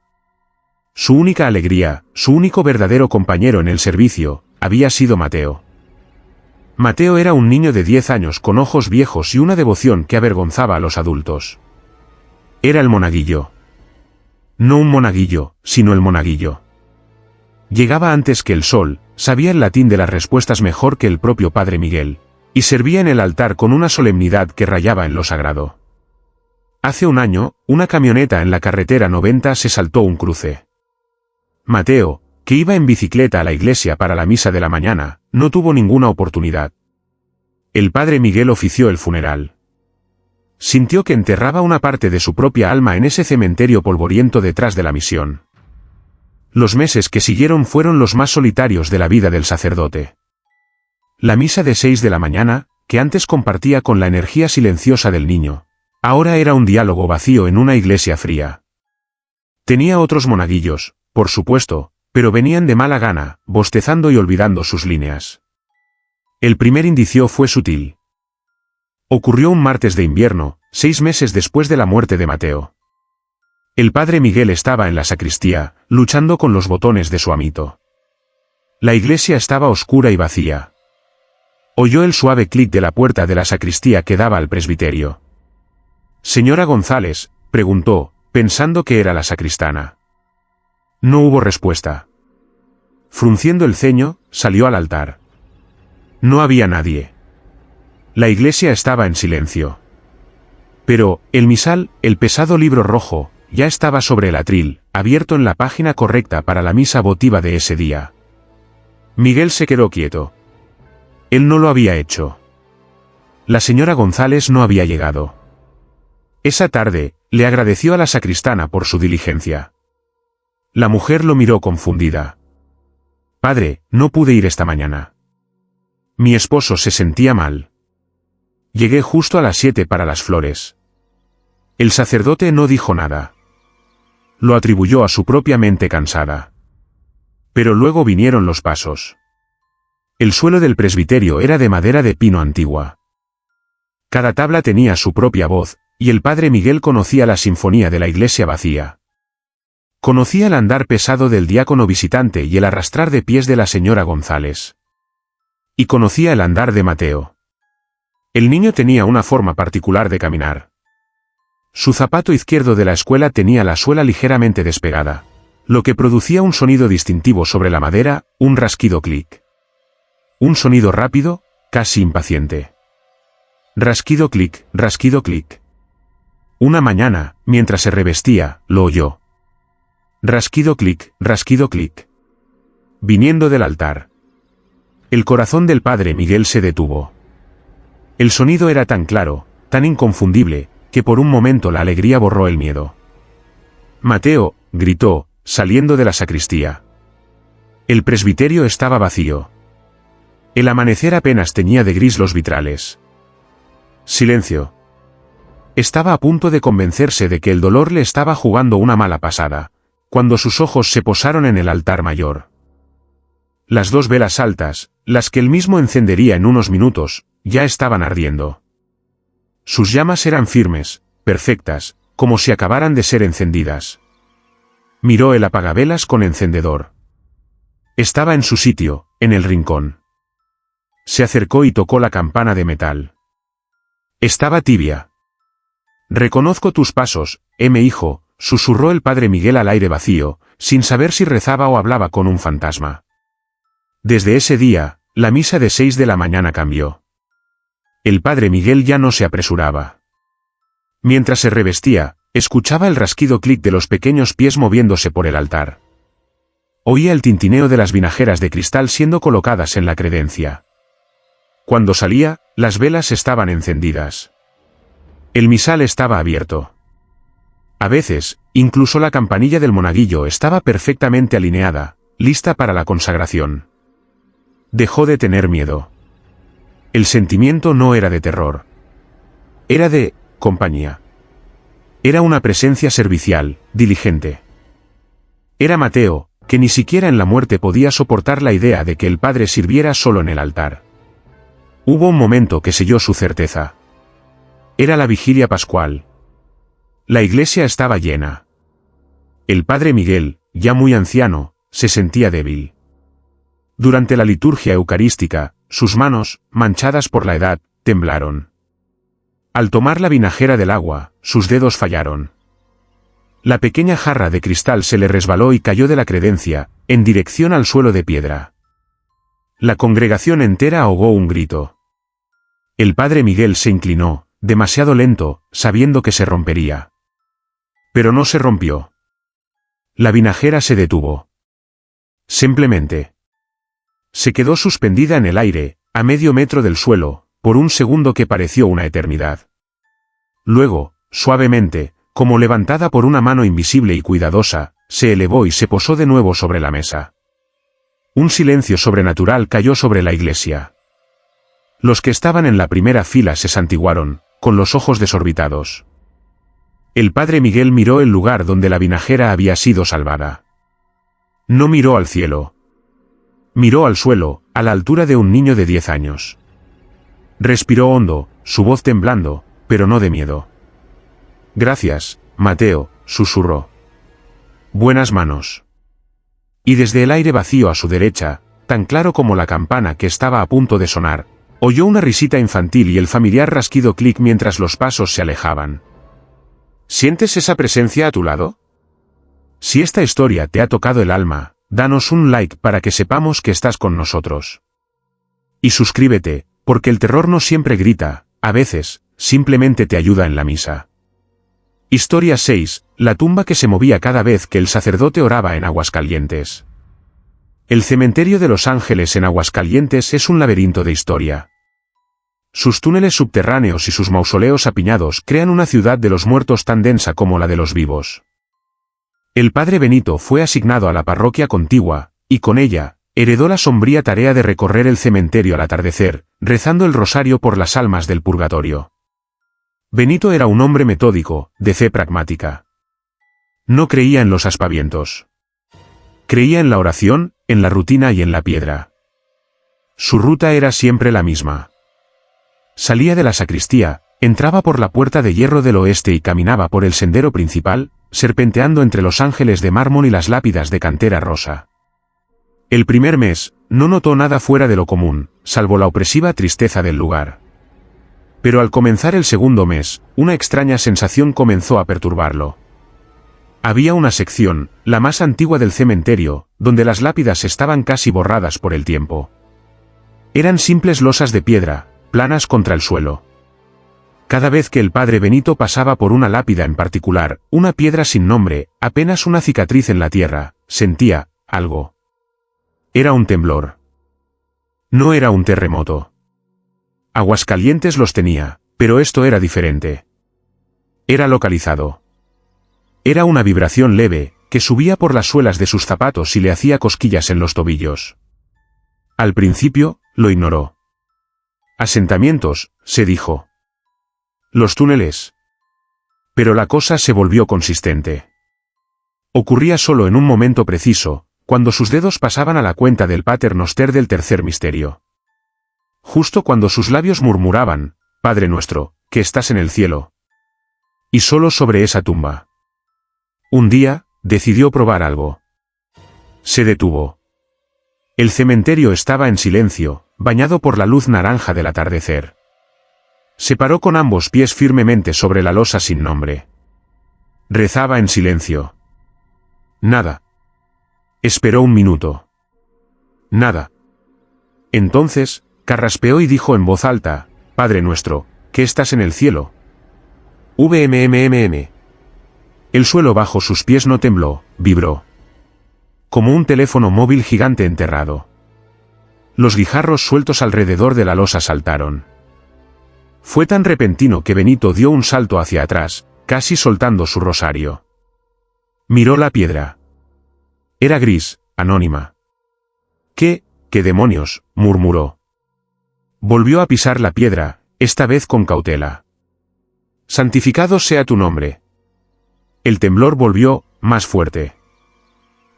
Su única alegría, su único verdadero compañero en el servicio, había sido Mateo. Mateo era un niño de 10 años con ojos viejos y una devoción que avergonzaba a los adultos. Era el monaguillo. No un monaguillo, sino el monaguillo. Llegaba antes que el sol, sabía el latín de las respuestas mejor que el propio padre Miguel, y servía en el altar con una solemnidad que rayaba en lo sagrado. Hace un año, una camioneta en la carretera 90 se saltó un cruce. Mateo, que iba en bicicleta a la iglesia para la misa de la mañana, no tuvo ninguna oportunidad. El padre Miguel ofició el funeral. Sintió que enterraba una parte de su propia alma en ese cementerio polvoriento detrás de la misión. Los meses que siguieron fueron los más solitarios de la vida del sacerdote. La misa de 6 de la mañana, que antes compartía con la energía silenciosa del niño, ahora era un diálogo vacío en una iglesia fría. Tenía otros monaguillos, por supuesto, pero venían de mala gana, bostezando y olvidando sus líneas. El primer indicio fue sutil. Ocurrió un martes de invierno, 6 meses después de la muerte de Mateo. El padre Miguel estaba en la sacristía, luchando con los botones de su amito. La iglesia estaba oscura y vacía. Oyó el suave clic de la puerta de la sacristía que daba al presbiterio. «Señora González», preguntó, pensando que era la sacristana. No hubo respuesta. Frunciendo el ceño, salió al altar. No había nadie. La iglesia estaba en silencio. Pero, el misal, el pesado libro rojo, ya estaba sobre el atril, abierto en la página correcta para la misa votiva de ese día. Miguel se quedó quieto. Él no lo había hecho. La señora González no había llegado. Esa tarde, le agradeció a la sacristana por su diligencia. La mujer lo miró confundida. «Padre, no pude ir esta mañana. Mi esposo se sentía mal. Llegué justo a las 7 para las flores». El sacerdote no dijo nada. Lo atribuyó a su propia mente cansada. Pero luego vinieron los pasos. El suelo del presbiterio era de madera de pino antigua. Cada tabla tenía su propia voz, y el padre Miguel conocía la sinfonía de la iglesia vacía. Conocía el andar pesado del diácono visitante y el arrastrar de pies de la señora González. Y conocía el andar de Mateo. El niño tenía una forma particular de caminar. Su zapato izquierdo de la escuela tenía la suela ligeramente despegada, lo que producía un sonido distintivo sobre la madera, un rasquido clic. Un sonido rápido, casi impaciente. Rasquido clic, rasquido clic. Una mañana, mientras se revestía, lo oyó. Rasquido clic, rasquido clic. Viniendo del altar. El corazón del padre Miguel se detuvo. El sonido era tan claro, tan inconfundible, que por un momento la alegría borró el miedo. «Mateo», gritó, saliendo de la sacristía. El presbiterio estaba vacío. El amanecer apenas teñía de gris los vitrales. Silencio. Estaba a punto de convencerse de que el dolor le estaba jugando una mala pasada, cuando sus ojos se posaron en el altar mayor. Las 2 velas altas, las que él mismo encendería en unos minutos, ya estaban ardiendo. Sus llamas eran firmes, perfectas, como si acabaran de ser encendidas. Miró el apagavelas con encendedor. Estaba en su sitio, en el rincón. Se acercó y tocó la campana de metal. Estaba tibia. «Reconozco tus pasos, mi hijo», susurró el padre Miguel al aire vacío, sin saber si rezaba o hablaba con un fantasma. Desde ese día, la misa de 6 de la mañana cambió. El padre Miguel ya no se apresuraba. Mientras se revestía, escuchaba el rasquido clic de los pequeños pies moviéndose por el altar. Oía el tintineo de las vinajeras de cristal siendo colocadas en la credencia. Cuando salía, las velas estaban encendidas. El misal estaba abierto. A veces, incluso la campanilla del monaguillo estaba perfectamente alineada, lista para la consagración. Dejó de tener miedo. El sentimiento no era de terror. Era de compañía. Era una presencia servicial, diligente. Era Mateo, que ni siquiera en la muerte podía soportar la idea de que el Padre sirviera solo en el altar. Hubo un momento que selló su certeza. Era la vigilia pascual. La iglesia estaba llena. El Padre Miguel, ya muy anciano, se sentía débil. Durante la liturgia eucarística, sus manos, manchadas por la edad, temblaron. Al tomar la vinajera del agua, sus dedos fallaron. La pequeña jarra de cristal se le resbaló y cayó de la credencia, en dirección al suelo de piedra. La congregación entera ahogó un grito. El Padre Miguel se inclinó, demasiado lento, sabiendo que se rompería. Pero no se rompió. La vinajera se detuvo. Simplemente. Se quedó suspendida en el aire, a medio metro del suelo, por un segundo que pareció una eternidad. Luego, suavemente, como levantada por una mano invisible y cuidadosa, se elevó y se posó de nuevo sobre la mesa. Un silencio sobrenatural cayó sobre la iglesia. Los que estaban en la primera fila se santiguaron, con los ojos desorbitados. El Padre Miguel miró el lugar donde la vinajera había sido salvada. No miró al cielo. Miró al suelo, a la altura de un niño de 10 años. Respiró hondo, su voz temblando, pero no de miedo. «Gracias, Mateo», susurró. «Buenas manos». Y desde el aire vacío a su derecha, tan claro como la campana que estaba a punto de sonar, oyó una risita infantil y el familiar rasquido clic mientras los pasos se alejaban. ¿Sientes esa presencia a tu lado? Si esta historia te ha tocado el alma, danos un like para que sepamos que estás con nosotros. Y suscríbete, porque el terror no siempre grita, a veces, simplemente te ayuda en la misa. Historia 6, la tumba que se movía cada vez que el sacerdote oraba en Aguascalientes. El cementerio de Los Ángeles en Aguascalientes es un laberinto de historia. Sus túneles subterráneos y sus mausoleos apiñados crean una ciudad de los muertos tan densa como la de los vivos. El padre Benito fue asignado a la parroquia contigua, y con ella, heredó la sombría tarea de recorrer el cementerio al atardecer, rezando el rosario por las almas del purgatorio. Benito era un hombre metódico, de fe pragmática. No creía en los aspavientos. Creía en la oración, en la rutina y en la piedra. Su ruta era siempre la misma. Salía de la sacristía, entraba por la puerta de hierro del oeste y caminaba por el sendero principal, serpenteando entre los ángeles de mármol y las lápidas de cantera rosa. El primer mes, no notó nada fuera de lo común, salvo la opresiva tristeza del lugar. Pero al comenzar el segundo mes, una extraña sensación comenzó a perturbarlo. Había una sección, la más antigua del cementerio, donde las lápidas estaban casi borradas por el tiempo. Eran simples losas de piedra, planas contra el suelo. Cada vez que el padre Benito pasaba por una lápida en particular, una piedra sin nombre, apenas una cicatriz en la tierra, sentía algo. Era un temblor. No era un terremoto. Aguascalientes los tenía, pero esto era diferente. Era localizado. Era una vibración leve, que subía por las suelas de sus zapatos y le hacía cosquillas en los tobillos. Al principio, lo ignoró. Asentamientos, se dijo. Los túneles. Pero la cosa se volvió consistente. Ocurría solo en un momento preciso, cuando sus dedos pasaban a la cuenta del Pater Noster del tercer misterio. Justo cuando sus labios murmuraban, «Padre nuestro, que estás en el cielo». Y solo sobre esa tumba. Un día, decidió probar algo. Se detuvo. El cementerio estaba en silencio, bañado por la luz naranja del atardecer. Se paró con ambos pies firmemente sobre la losa sin nombre. Rezaba en silencio. Nada. Esperó un minuto. Nada. Entonces, carraspeó y dijo en voz alta, «Padre nuestro, que estás en el cielo». VMMMM. El suelo bajo sus pies no tembló, vibró. Como un teléfono móvil gigante enterrado. Los guijarros sueltos alrededor de la losa saltaron. Fue tan repentino que Benito dio un salto hacia atrás, casi soltando su rosario. Miró la piedra. Era gris, anónima. ¿Qué demonios?, murmuró. Volvió a pisar la piedra, esta vez con cautela. «Santificado sea tu nombre». El temblor volvió, más fuerte.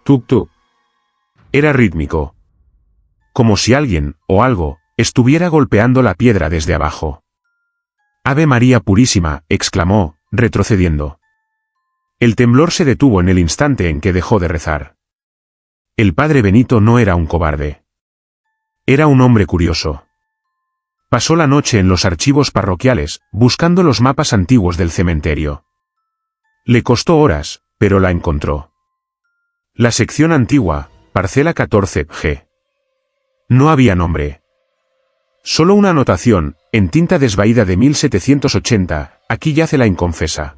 Tuk-tuk. Era rítmico. Como si alguien, o algo, estuviera golpeando la piedra desde abajo. Ave María Purísima, exclamó, retrocediendo. El temblor se detuvo en el instante en que dejó de rezar. El padre Benito no era un cobarde. Era un hombre curioso. Pasó la noche en los archivos parroquiales, buscando los mapas antiguos del cementerio. Le costó horas, pero la encontró. La sección antigua, parcela 14G. No había nombre. Solo una anotación, en tinta desvaída de 1780, aquí yace la inconfesa.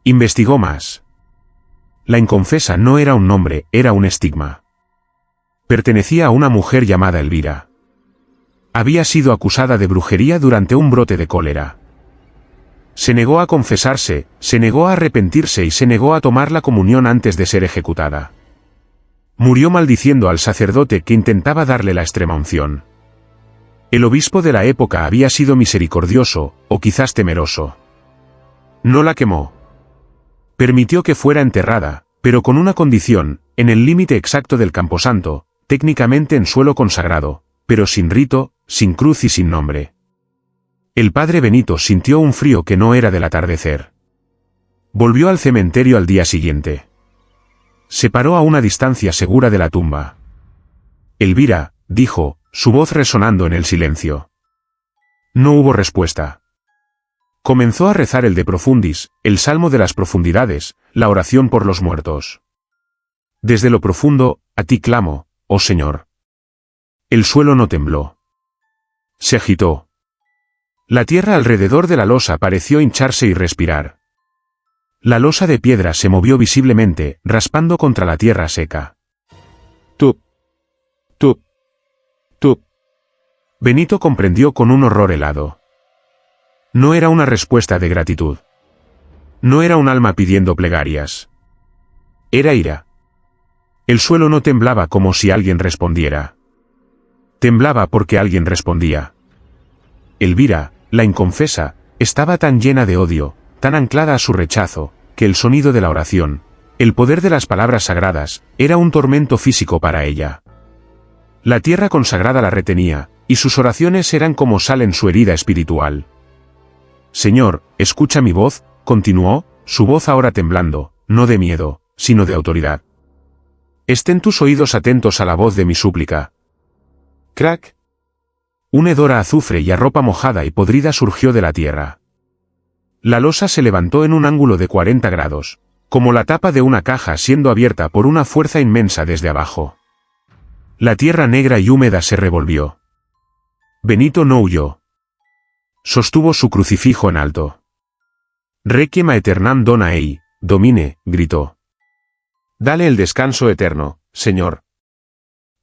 Investigó más. La inconfesa no era un nombre, era un estigma. Pertenecía a una mujer llamada Elvira. Había sido acusada de brujería durante un brote de cólera. Se negó a confesarse, se negó a arrepentirse y se negó a tomar la comunión antes de ser ejecutada. Murió maldiciendo al sacerdote que intentaba darle la extremaunción. El obispo de la época había sido misericordioso, o quizás temeroso. No la quemó. Permitió que fuera enterrada, pero con una condición, en el límite exacto del camposanto, técnicamente en suelo consagrado, pero sin rito, sin cruz y sin nombre. El padre Benito sintió un frío que no era del atardecer. Volvió al cementerio al día siguiente. Se paró a una distancia segura de la tumba. Elvira, dijo, su voz resonando en el silencio. No hubo respuesta. Comenzó a rezar el De Profundis, el salmo de las profundidades, la oración por los muertos. Desde lo profundo, a ti clamo, oh Señor. El suelo no tembló. Se agitó. La tierra alrededor de la losa pareció hincharse y respirar. La losa de piedra se movió visiblemente, raspando contra la tierra seca. Tup. Tup. Tup. Benito comprendió con un horror helado. No era una respuesta de gratitud. No era un alma pidiendo plegarias. Era ira. El suelo no temblaba como si alguien respondiera. Temblaba porque alguien respondía. Elvira, la inconfesa, estaba tan llena de odio, tan anclada a su rechazo, que el sonido de la oración, el poder de las palabras sagradas, era un tormento físico para ella. La tierra consagrada la retenía, y sus oraciones eran como sal en su herida espiritual. Señor, escucha mi voz, continuó, su voz ahora temblando, no de miedo, sino de autoridad. Estén tus oídos atentos a la voz de mi súplica. Crack. Un hedor a azufre y a ropa mojada y podrida surgió de la tierra. La losa se levantó en un ángulo de 40 grados, como la tapa de una caja siendo abierta por una fuerza inmensa desde abajo. La tierra negra y húmeda se revolvió. Benito no huyó. Sostuvo su crucifijo en alto. Requiem aeternam dona ei, domine, gritó. Dale el descanso eterno, Señor.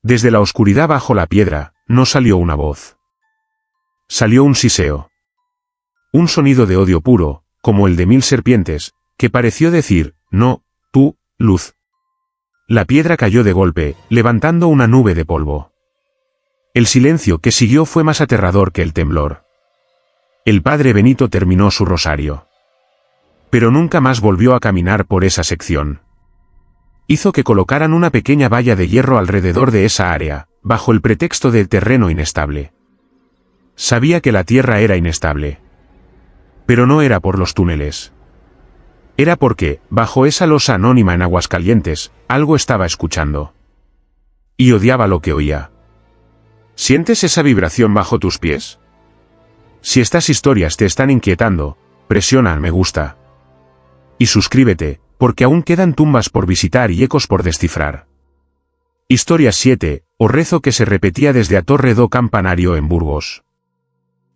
Desde la oscuridad bajo la piedra, no salió una voz. Salió un siseo. Un sonido de odio puro, como el de 1000 serpientes, que pareció decir, no, tú, luz. La piedra cayó de golpe, levantando una nube de polvo. El silencio que siguió fue más aterrador que el temblor. El padre Benito terminó su rosario. Pero nunca más volvió a caminar por esa sección. Hizo que colocaran una pequeña valla de hierro alrededor de esa área, bajo el pretexto del terreno inestable. Sabía que la tierra era inestable. Pero no era por los túneles. Era porque, bajo esa losa anónima en Aguascalientes, algo estaba escuchando. Y odiaba lo que oía. ¿Sientes esa vibración bajo tus pies? Si estas historias te están inquietando, presiona me gusta. Y suscríbete, porque aún quedan tumbas por visitar y ecos por descifrar. Historia 7, o rezo que se repetía desde a Torre do Campanario en Burgos.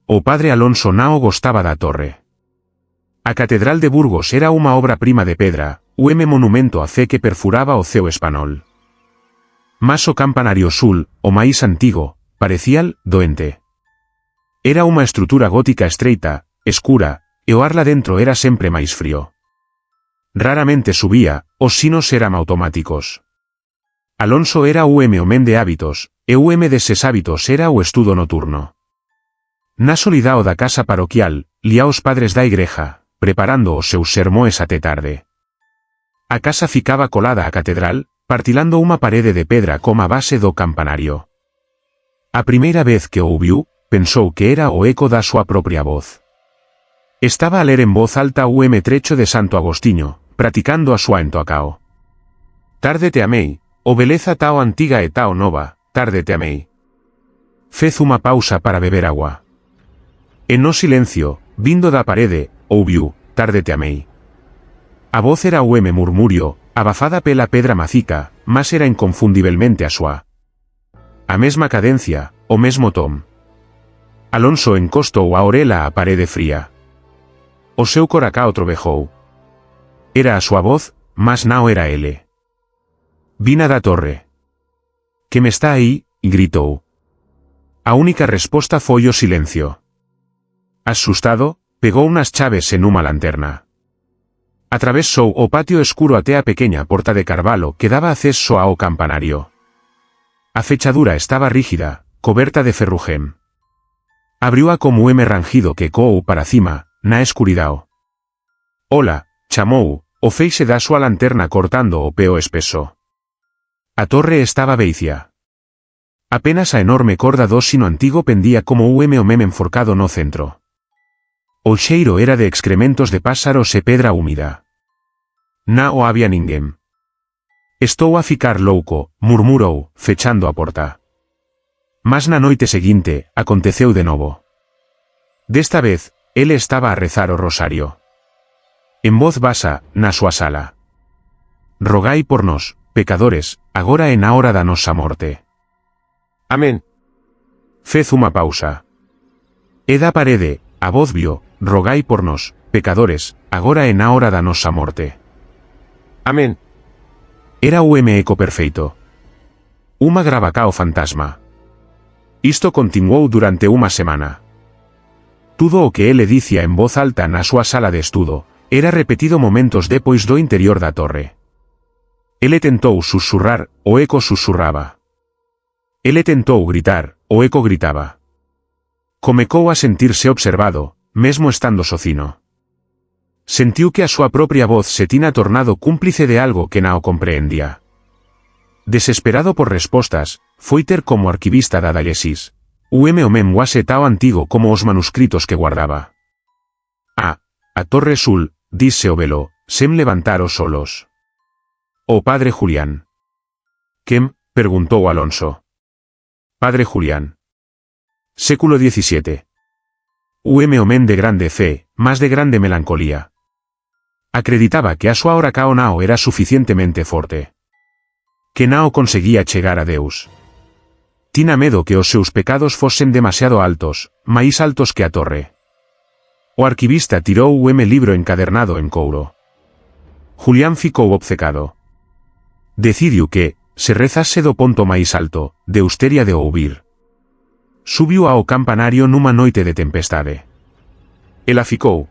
O padre Alonso Nao gostaba da torre. A Catedral de Burgos era uma obra prima de pedra, monumento a fe que perfuraba o ceo espanol. Mas o campanario sul, o máis antigo, parecíal, doente. Era uma estrutura gótica estreita, escura, e o ar lá dentro era sempre máis frío. Raramente subía, os sinos eran automáticos. Alonso era o homén de hábitos, e o deses hábitos era o estudo noturno. Na solidao da casa paroquial, lía os padres da igreja, preparando os seus sermoes até tarde. A casa ficaba colada a catedral, partilando unha parede de pedra como a base do campanario. A primeira vez que o ouviu, pensou que era o eco da súa propia voz. Estaba a ler en voz alta trecho de Santo Agostinho, practicando a súa entoacao. Tarde te amei, o beleza tao antiga e tao nova, tarde te amei. Fez unha pausa para beber agua. E no silencio, vindo da parede, ouviu, tarde te amei. A voz era murmurio, abafada pela pedra macica, mas era inconfundiblemente a súa. A mesma cadencia, o mesmo tom. Alonso encostou a orela á parede fría. O seu coracao trovejou. Era a súa voz, mas non era ele. Vina da torre. Que me está aí, gritou. A única resposta foi o silencio. Asustado, pegou unas chaves en unha lanterna. Atravesou o patio escuro até a pequeña porta de carvalo que daba acceso ao campanario. A fechadura estaba rígida, coberta de ferrugem. Abriu-a como rangido que coou para cima, na escuridao. Ola, chamou, o feixe da súa lanterna cortando o peo espeso. A torre estaba veicia. Apenas a enorme corda do sino antigo pendía como enforcado no centro. O cheiro era de excrementos de pásaros e pedra húmida. Non había ninguén. Estou a ficar louco, murmurou, fechando a porta. Mas na noite seguinte, aconteceu de novo. Desta vez, ele estaba a rezar o rosario. En voz basa, na súa sala. Rogai por nós, pecadores, agora e na hora da nosa morte. Amén. Fez unha pausa. E da parede, a voz vio, rogai por nós, pecadores, agora e na hora da nosa morte. Amén. Era o eco perfeito. Unha gravacao fantasma. Isto continuou durante unha semana. Tudo o que ele dicía en voz alta na súa sala de estudo, era repetido momentos depois do interior da torre. Ele tentou susurrar, o eco susurraba. Ele tentou gritar, o eco gritaba. Comecou a sentirse observado, mesmo estando socino. Sentiu que a súa propia voz se tiña tornado cúmplice de algo que non compreendía. Desesperado por respostas, foi ter como arquivista da diócesis. O guase tao antigo como os manuscritos que guardaba. A Torre Sul, disse o velo, sem levantar os solos. O padre Julián. Quen? Preguntou Alonso. Padre Julián. Século XVII. O homem de grande fe, mas de grande melancolía. Acreditaba que a súa oracao nao era suficientemente forte. Que nao conseguía chegar a Deus. Tina medo que os seus pecados fosen demasiado altos, máis altos que a torre. O arquivista tirou o libro encadernado en couro. Julián ficou obcecado. Decidiu que, se rezase do ponto máis alto, Deus tería de ouvir. Subiu ao campanario nunha noite de tempestade. Ela ficou.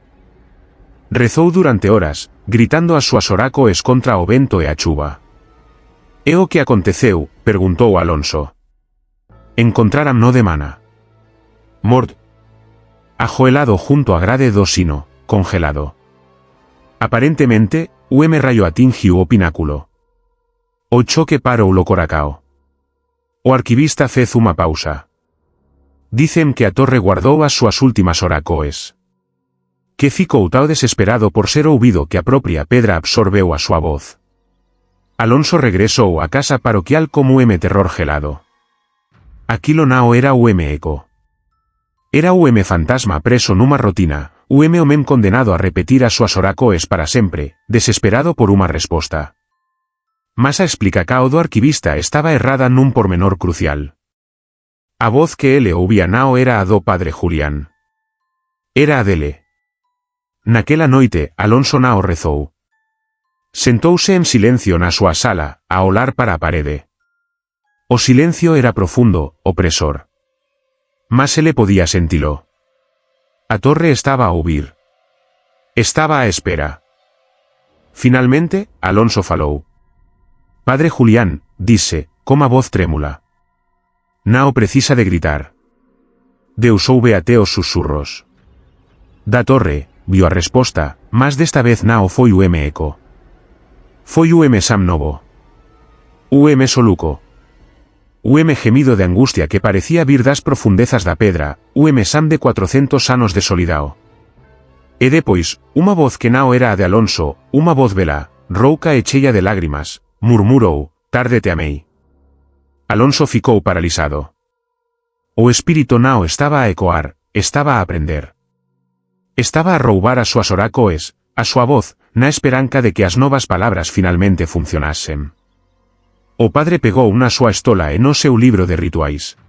Rezou durante horas, gritando as súas oracoes contra o vento e a chuva. E o que aconteceu? Preguntou Alonso. Encontraram no de mana. Mort. Ajoelado junto a grade do sino, congelado. Aparentemente, o rayo atingiu o pináculo. O choque parou lo coracao. O arquivista fez unha pausa. Dicen que a torre guardou as súas últimas oracoes. Que ficou tao desesperado por ser ouvido que a propia pedra absorbeu a súa voz. Alonso regresou a casa paroquial como terror gelado. Aquilo nao era o eco. Era o fantasma preso nunha rotina, o homem condenado a repetir as súas oracoes para sempre, desesperado por unha resposta. Mas a explicación do arquivista estaba errada nun pormenor crucial. A voz que ele ouvía nao era a do padre Julián. Era a dele. Naquela noite, Alonso nao rezou. Sentouse en silencio na súa sala, a olar para a parede. O silencio era profundo, opresor. Mas ele podía sentilo. A torre estaba a ouvir. Estaba a espera. Finalmente, Alonso falou. Padre Julián, disse, con a voz trémula. Nao precisa de gritar. Deus ouve até os susurros. Da torre, viu a resposta, mas desta vez nao foi o eco. Foi Sam novo. Soluco. Gemido de angustia que parecía vir das profundezas da pedra, Sam de 400 anos de solidao. E depois, unha voz que nao era a de Alonso, unha voz vela, rouca e cheia de lágrimas, murmurou, tarde te amei. Alonso ficou paralisado. O espírito nao estaba a ecoar, estaba a aprender. Estaba a roubar as súas oracoes, a súa voz, na esperanza de que as novas palabras finalmente funcionasen. O padre pegou na súa estola e no seu libro de rituais.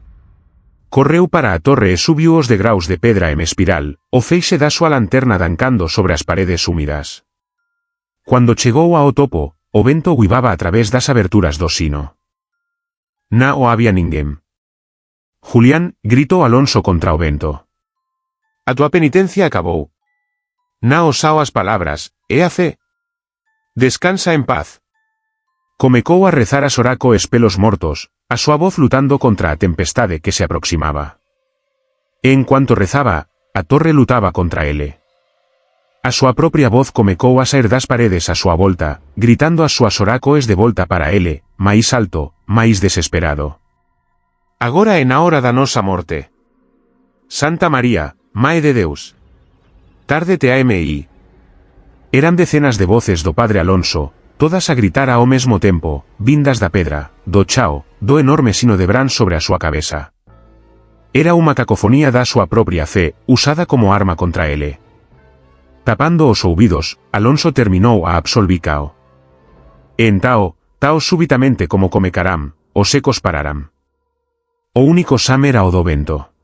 Correu para a torre e subiu os degraus de pedra en espiral, o feixe da súa lanterna dancando sobre as paredes húmidas. Cuando chegou ao topo, o vento guivaba a través das aberturas do sino. Non había ninguén. Julián, gritou Alonso contra o vento. A tua penitencia acabou. Non osao as palabras, e a fe. Descansa en paz. Comecou a rezar as oracoes pelos mortos, a súa voz lutando contra a tempestade que se aproximaba. E en cuanto rezaba, a torre lutaba contra ele. A súa propia voz comecou a sair das paredes a súa volta, gritando as súas oracoes de volta para ele, máis alto, máis desesperado. Agora é na hora da nosa morte. Santa María, Mae de Deus. Tarde te ami. Eran decenas de voces do padre Alonso, todas a gritar ao mesmo tempo, vindas da pedra, do chao, do enorme sino de bran sobre a súa cabeza. Era unha cacofonía da súa propia fe, usada como arma contra ele. Tapando os ouvidos, Alonso terminou a absolvicao. E en tao súbitamente como comecarán, os ecos pararán. O único sam era o do vento.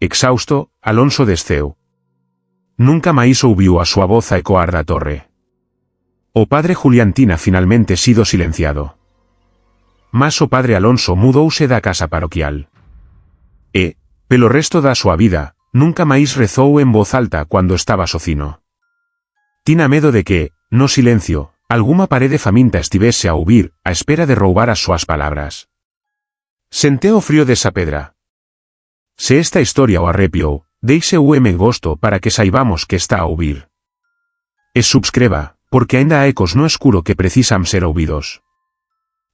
Exhausto, Alonso desceu. Nunca máis ouviu a súa voz a ecoar da torre. O padre Julián tina finalmente sido silenciado. Mas o padre Alonso mudouse da casa paroquial. E, pelo resto da súa vida, nunca máis rezou en voz alta cando estaba socino. Tina medo de que, no silencio, algunha parede faminta estivese a ouvir, a espera de roubar as súas palabras. Sente o frío desa pedra. Se esta historia o arrepiou, deixe gosto para que saibamos que está a ouvir. E subscreva, porque aínda hai ecos no escuro que precisan ser ouvidos.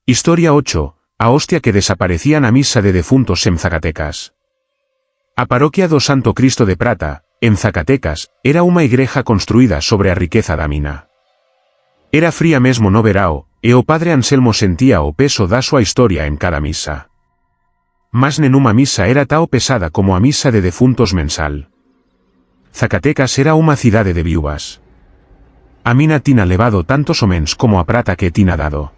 Historia 8, a hostia que desaparecía na misa de defuntos en Zacatecas. A parroquia do Santo Cristo de Prata, en Zacatecas, era unha igreja construída sobre a riqueza da mina. Era fría mesmo no verao, e o padre Anselmo sentía o peso da súa historia en cada misa. Mas nenhuma misa era tao pesada como a misa de defuntos mensal. Zacatecas era unha cidade de viúvas. A mina tina levado tantos homens como a prata que tina dado.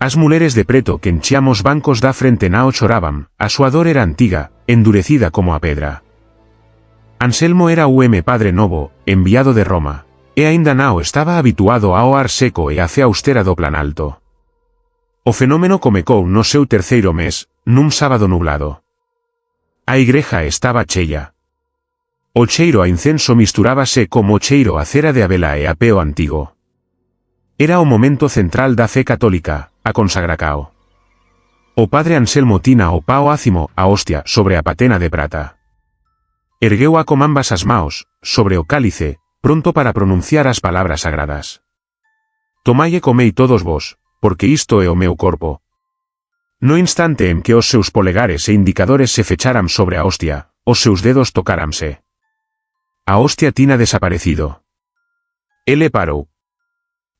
As muleres de preto que enchiamos bancos da frente nao choraban, a súa dor era antiga, endurecida como a pedra. Anselmo era padre novo, enviado de Roma, e aínda nao estaba habituado ao ar seco e a fe austera do planalto. O fenómeno comecou no seu terceiro mes, nun sábado nublado. A igreja estaba cheia. O cheiro a incenso misturábase como o cheiro a cera de abela e a peo antigo. Era o momento central da fe católica, a consagracao. O padre Anselmo tina o pao ácimo, a hostia, sobre a patena de prata. Ergueu a con ambas as maos, sobre o cálice, pronto para pronunciar as palabras sagradas. Tomai e comei todos vos, porque isto é o meu corpo. No instante en que os seus polegares e indicadores se fecharan sobre a hostia, os seus dedos tocáranse. A hostia tina desaparecido. Ele parou.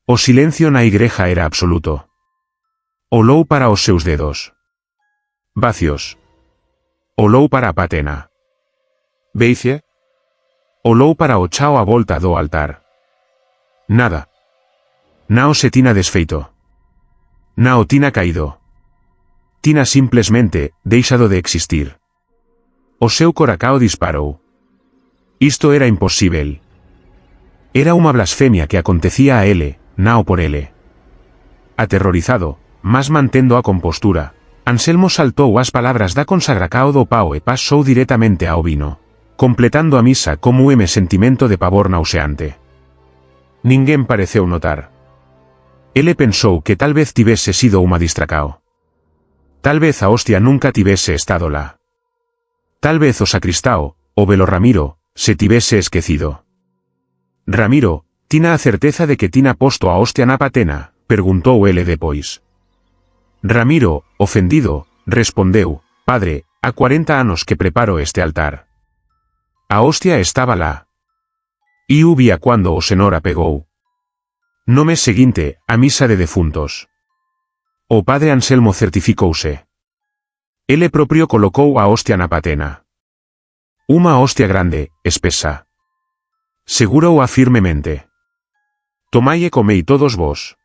O silencio na igreja era absoluto. Olou para os seus dedos. Vacios. Olou para a patena. Veice? Olou para o chao a volta do altar. Nada. Nao se tina desfeito. Nao tina caído. Tina simplesmente, deixado de existir. O seu coracao disparou. Isto era imposível. Era unha blasfemia que acontecía a ele, nao por ele. Aterrorizado, mas mantendo a compostura, Anselmo saltou as palabras da consagracao do pao e pasou directamente ao vino, completando a misa como sentimento de pavor nauseante. Ninguén pareceu notar. Ele pensou que tal vez tivese sido unha distracao. Tal vez a hostia nunca tivese estado lá. Tal vez o sacristao, o velo Ramiro, se tivese esquecido. Ramiro, Tina a certeza de que tina posto a hostia na patena? Perguntou ele depois. Ramiro, ofendido, respondeu, padre, há 40 anos que preparo este altar. A hostia estaba lá. E hubia cando o senhor a pegou. No mes seguinte, a misa de defuntos. O padre Anselmo certificouse. Ele propio colocou a hostia na patena. Uma hostia grande, espesa. Segurou-a firmemente. Tomai e comei todos vos.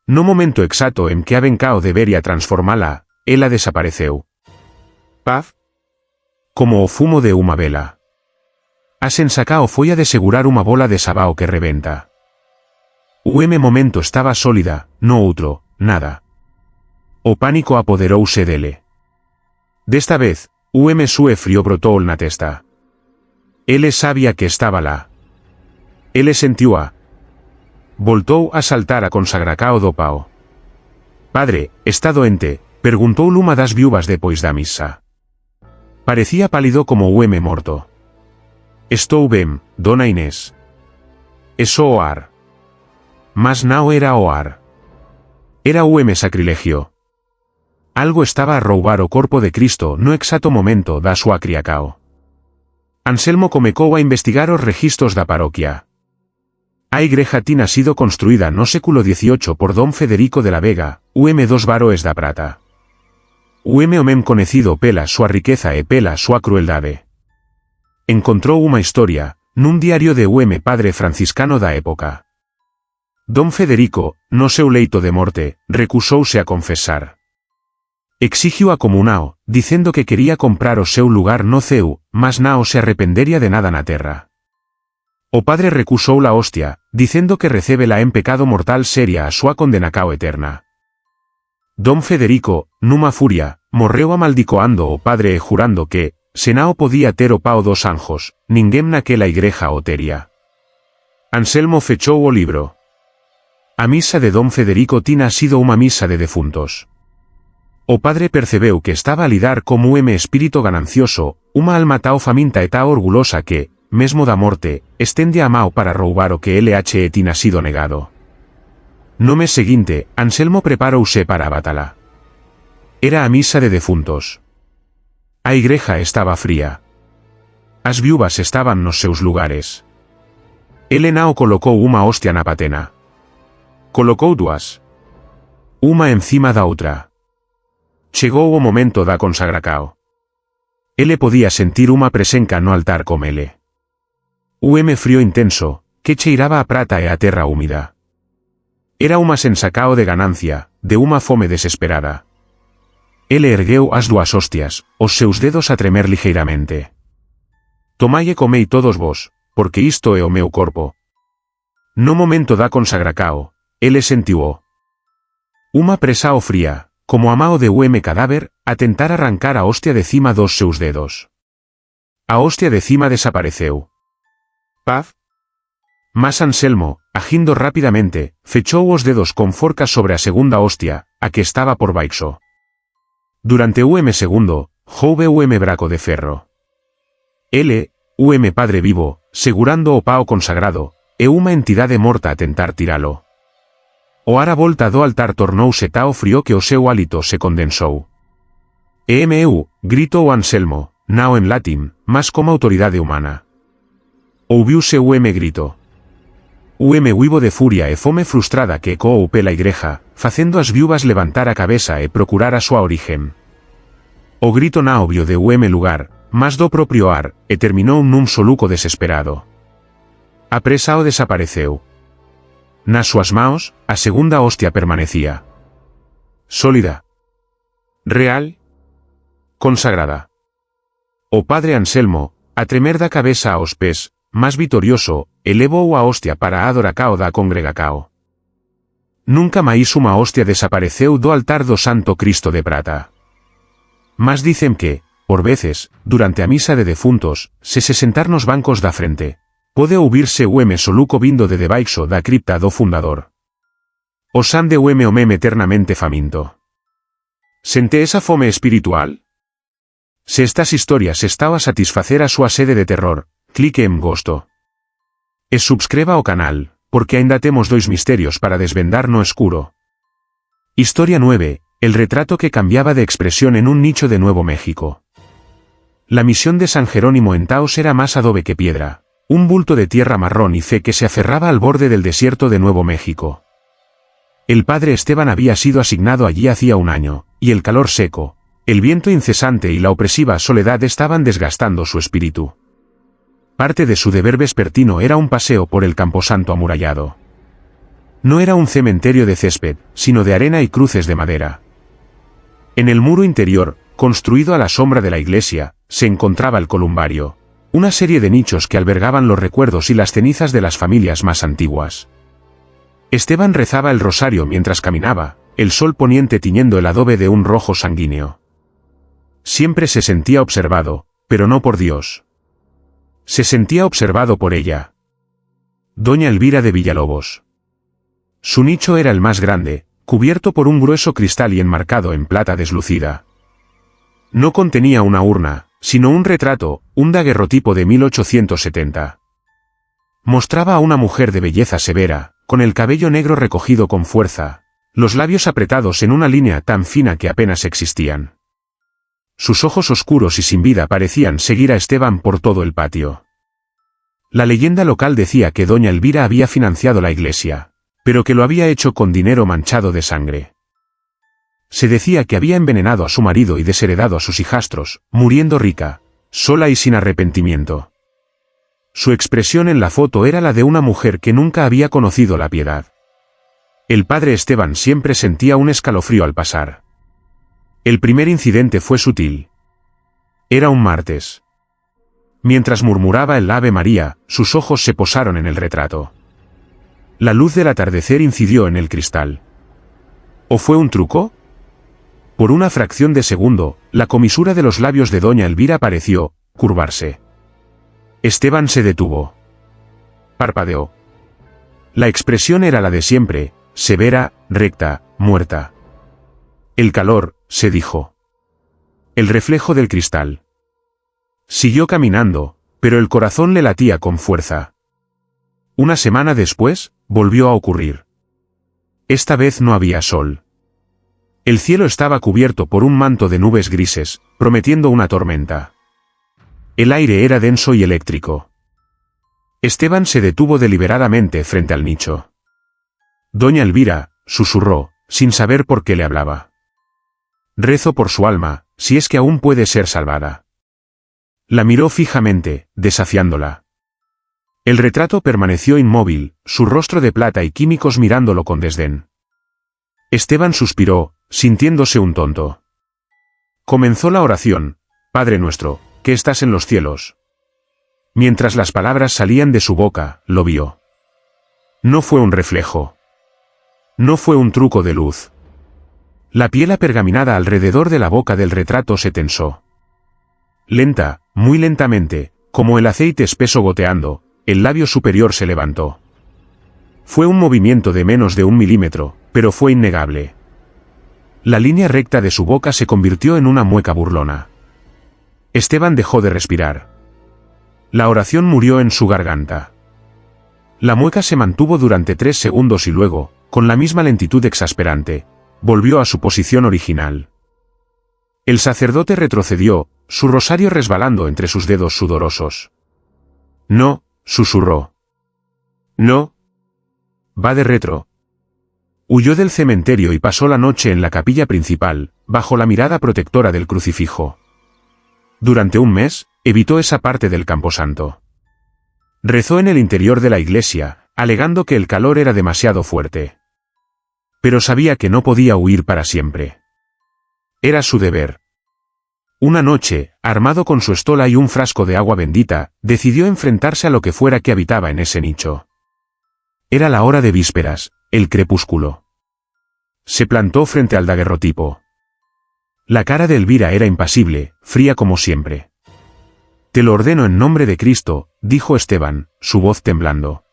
No momento exacto en que a vencao debería transformala, ela desapareceu. Paz. Como o fumo de uma vela. A sensacao foi a desegurar uma bola de sabao que rebenta. O momento estaba sólida, no outro, nada. O pánico apoderouse dele. Desta vez, o sue frío brotou na testa. Ele sabía que estaba lá. Ele sentiu-a. Voltou a saltar a consagracao do pao. Padre, está doente? Perguntou uma das viúvas depois da misa. Parecía pálido como o morto. Estou ben, dona Inés. É só o ar. Mas não era o ar. Era o sacrilegio. Algo estaba a roubar o corpo de Cristo no exato momento da súa criacao. Anselmo comecou a investigar os registros da parroquia. A igreja tinha sido construída no século XVIII por Dom Federico de la Vega, dos Baroes da Prata. O homem conhecido pela súa riqueza e pela súa crueldade. Encontrou uma historia, nun diario de padre franciscano da época. Dom Federico, no seu leito de morte, recusouse a confesar. Exigiu a comunao, dicendo que quería comprar o seu lugar no ceu, mas nao se arrependería de nada na terra. O padre recusou la hostia, dicendo que recébela en pecado mortal seria a súa condenacao eterna. Dom Federico, numa furia, morreu amaldicoando o padre e jurando que, se nao podía ter o pao dos anjos, ninguén naquela igreja o tería. Anselmo fechou o libro. A misa de Dom Federico tinha sido unha misa de defuntos. O padre percebeu que estaba a lidar como espírito ganancioso, unha alma tao faminta e tao orgulosa que, mesmo da morte, estende a mao para roubar o que tinha sido negado. No mes seguinte, Anselmo preparouse para a batala. Era a misa de defuntos. A igreja estaba fría. As viúvas estaban nos seus lugares. Ele nao colocou unha hostia na patena. Colocou dúas. Uma encima da outra. Chegou o momento da consagracao. Ele podía sentir unha presenca no altar com ele. O frío intenso, que cheiraba a prata e a terra húmida. Era unha sensacao de ganancia, de unha fome desesperada. Ele ergueu as dúas hostias, os seus dedos a tremer ligeiramente. Tomai e comei todos vos, porque isto é o meu corpo. No momento da consagracao, ele sentiu-o. Unha presao fría, como a mao de cadáver, a tentar arrancar a hostia de cima dos seus dedos. A hostia de cima desapareceu. Paz. Mas Anselmo, agindo rapidamente, fechou os dedos con forca sobre a segunda hostia, a que estaba por baixo. Durante o segundo, houve o braco de ferro. Ele, o padre vivo, segurando o pao consagrado, e unha entidade morta a tentar tiralo. O ar a volta do altar tornouse tao frío que o seu hálito se condensou. Gritou Anselmo, nao en latín, mas como autoridade humana. Ouviuse o grito. O huivo de furia e fome frustrada que ecoou pela igreja, facendo as viúvas levantar a cabeza e procurar a súa origen. O grito naobvio de o lugar, mas do propio ar, e terminou nun soluco desesperado. A presao desapareceu. Nas súas maos, a segunda hostia permanecía. Sólida. Real. Consagrada. O padre Anselmo, a tremer da cabeza aos pés, más vitorioso, elevou a hostia para a adoracao da congregacao. Nunca máis unha hostia desapareceu do altar do Santo Cristo de Prata. Mas dicen que, por veces, durante a misa de defuntos, se sentar nos bancos da frente, pode ouvirse o soluco vindo de debaixo da cripta do fundador. O san de o eternamente faminto. Sente esa fome espiritual? Se estas historias estaba a satisfacer a súa sede de terror, clique en gosto. Es subscriba ao canal, porque ainda temos dois misterios para desvendar no escuro. Historia 9, el retrato que cambiaba de expresión en un nicho de Nuevo México. La misión de San Jerónimo en Taos era más adobe que piedra, un bulto de tierra marrón y fe que se aferraba al borde del desierto de Nuevo México. El padre Esteban había sido asignado allí hacía un año, y el calor seco, el viento incesante y la opresiva soledad estaban desgastando su espíritu. Parte de su deber vespertino era un paseo por el camposanto amurallado. No era un cementerio de césped, sino de arena y cruces de madera. En el muro interior, construido a la sombra de la iglesia, se encontraba el columbario, una serie de nichos que albergaban los recuerdos y las cenizas de las familias más antiguas. Esteban rezaba el rosario mientras caminaba, el sol poniente tiñendo el adobe de un rojo sanguíneo. Siempre se sentía observado, pero no por Dios. Se sentía observado por ella. Doña Elvira de Villalobos. Su nicho era el más grande, cubierto por un grueso cristal y enmarcado en plata deslucida. No contenía una urna, sino un retrato, un daguerrotipo de 1870. Mostraba a una mujer de belleza severa, con el cabello negro recogido con fuerza, los labios apretados en una línea tan fina que apenas existían. Sus ojos oscuros y sin vida parecían seguir a Esteban por todo el patio. La leyenda local decía que doña Elvira había financiado la iglesia, pero que lo había hecho con dinero manchado de sangre. Se decía que había envenenado a su marido y desheredado a sus hijastros, muriendo rica, sola y sin arrepentimiento. Su expresión en la foto era la de una mujer que nunca había conocido la piedad. El padre Esteban siempre sentía un escalofrío al pasar. El primer incidente fue sutil. Era un martes. Mientras murmuraba el Ave María, sus ojos se posaron en el retrato. La luz del atardecer incidió en el cristal. ¿O fue un truco? Por una fracción de segundo, la comisura de los labios de doña Elvira pareció curvarse. Esteban se detuvo. Parpadeó. La expresión era la de siempre, severa, recta, muerta. El calor, se dijo. El reflejo del cristal. Siguió caminando, pero el corazón le latía con fuerza. Una semana después, volvió a ocurrir. Esta vez no había sol. El cielo estaba cubierto por un manto de nubes grises, prometiendo una tormenta. El aire era denso y eléctrico. Esteban se detuvo deliberadamente frente al nicho. Doña Elvira, susurró, sin saber por qué le hablaba. Rezo por su alma, si es que aún puede ser salvada. La miró fijamente, desafiándola. El retrato permaneció inmóvil, su rostro de plata y químicos mirándolo con desdén. Esteban suspiró, sintiéndose un tonto. Comenzó la oración: Padre nuestro, que estás en los cielos. Mientras las palabras salían de su boca, lo vio. No fue un reflejo. No fue un truco de luz. La piel apergaminada alrededor de la boca del retrato se tensó. Lenta, muy lentamente, como el aceite espeso goteando, el labio superior se levantó. Fue un movimiento de menos de 1 milímetro, pero fue innegable. La línea recta de su boca se convirtió en una mueca burlona. Esteban dejó de respirar. La oración murió en su garganta. La mueca se mantuvo durante 3 segundos y luego, con la misma lentitud exasperante, volvió a su posición original. El sacerdote retrocedió, su rosario resbalando entre sus dedos sudorosos. No, susurró. No. Va de retro. Huyó del cementerio y pasó la noche en la capilla principal, bajo la mirada protectora del crucifijo. Durante un mes, evitó esa parte del camposanto. Rezó en el interior de la iglesia, alegando que el calor era demasiado fuerte. Pero sabía que no podía huir para siempre. Era su deber. Una noche, armado con su estola y un frasco de agua bendita, decidió enfrentarse a lo que fuera que habitaba en ese nicho. Era la hora de vísperas, el crepúsculo. Se plantó frente al daguerrotipo. La cara de Elvira era impasible, fría como siempre. Te lo ordeno en nombre de Cristo, dijo Esteban, su voz temblando.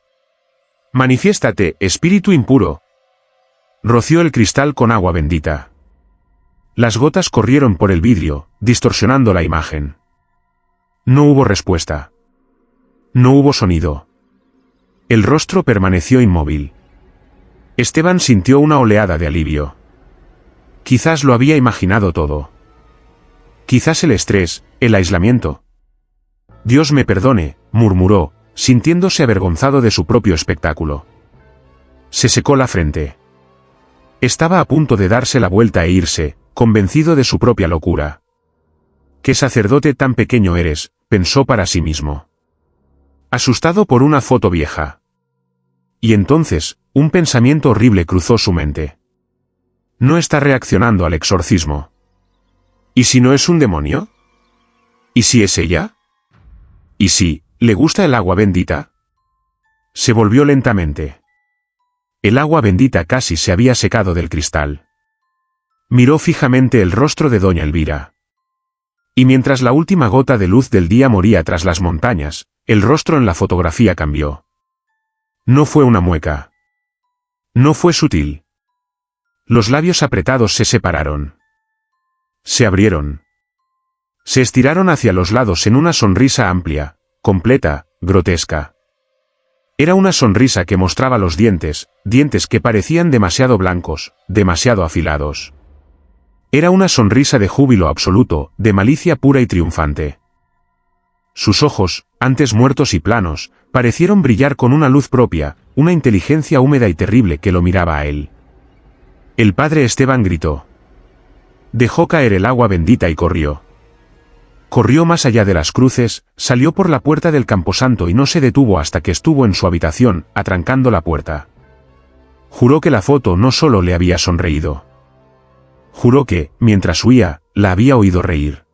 Manifiéstate, espíritu impuro. Roció el cristal con agua bendita. Las gotas corrieron por el vidrio, distorsionando la imagen. No hubo respuesta. No hubo sonido. El rostro permaneció inmóvil. Esteban sintió una oleada de alivio. Quizás lo había imaginado todo. Quizás el estrés, el aislamiento. Dios me perdone, murmuró, sintiéndose avergonzado de su propio espectáculo. Se secó la frente. Estaba a punto de darse la vuelta e irse, convencido de su propia locura. «¿Qué sacerdote tan pequeño eres?», pensó para sí mismo. Asustado por una foto vieja. Y entonces, un pensamiento horrible cruzó su mente. No está reaccionando al exorcismo. ¿Y si no es un demonio? ¿Y si es ella? ¿Y si le gusta el agua bendita? Se volvió lentamente. El agua bendita casi se había secado del cristal. Miró fijamente el rostro de doña Elvira. Y mientras la última gota de luz del día moría tras las montañas, el rostro en la fotografía cambió. No fue una mueca. No fue sutil. Los labios apretados se separaron. Se abrieron. Se estiraron hacia los lados en una sonrisa amplia, completa, grotesca. Era una sonrisa que mostraba los dientes, dientes que parecían demasiado blancos, demasiado afilados. Era una sonrisa de júbilo absoluto, de malicia pura y triunfante. Sus ojos, antes muertos y planos, parecieron brillar con una luz propia, una inteligencia húmeda y terrible que lo miraba a él. El padre Esteban gritó. Dejó caer el agua bendita y corrió. Corrió más allá de las cruces, salió por la puerta del camposanto y no se detuvo hasta que estuvo en su habitación, atrancando la puerta. Juró que la foto no solo le había sonreído. Juró que, mientras huía, la había oído reír.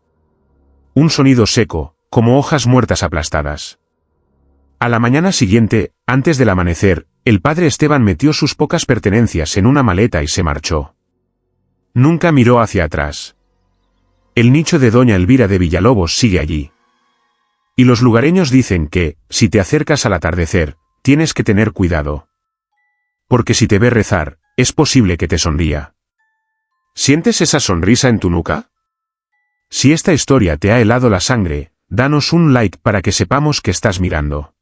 Un sonido seco, como hojas muertas aplastadas. A la mañana siguiente, antes del amanecer, el padre Esteban metió sus pocas pertenencias en una maleta y se marchó. Nunca miró hacia atrás. El nicho de doña Elvira de Villalobos sigue allí. Y los lugareños dicen que, si te acercas al atardecer, tienes que tener cuidado. Porque si te ve rezar, es posible que te sonría. ¿Sientes esa sonrisa en tu nuca? Si esta historia te ha helado la sangre, danos un like para que sepamos que estás mirando.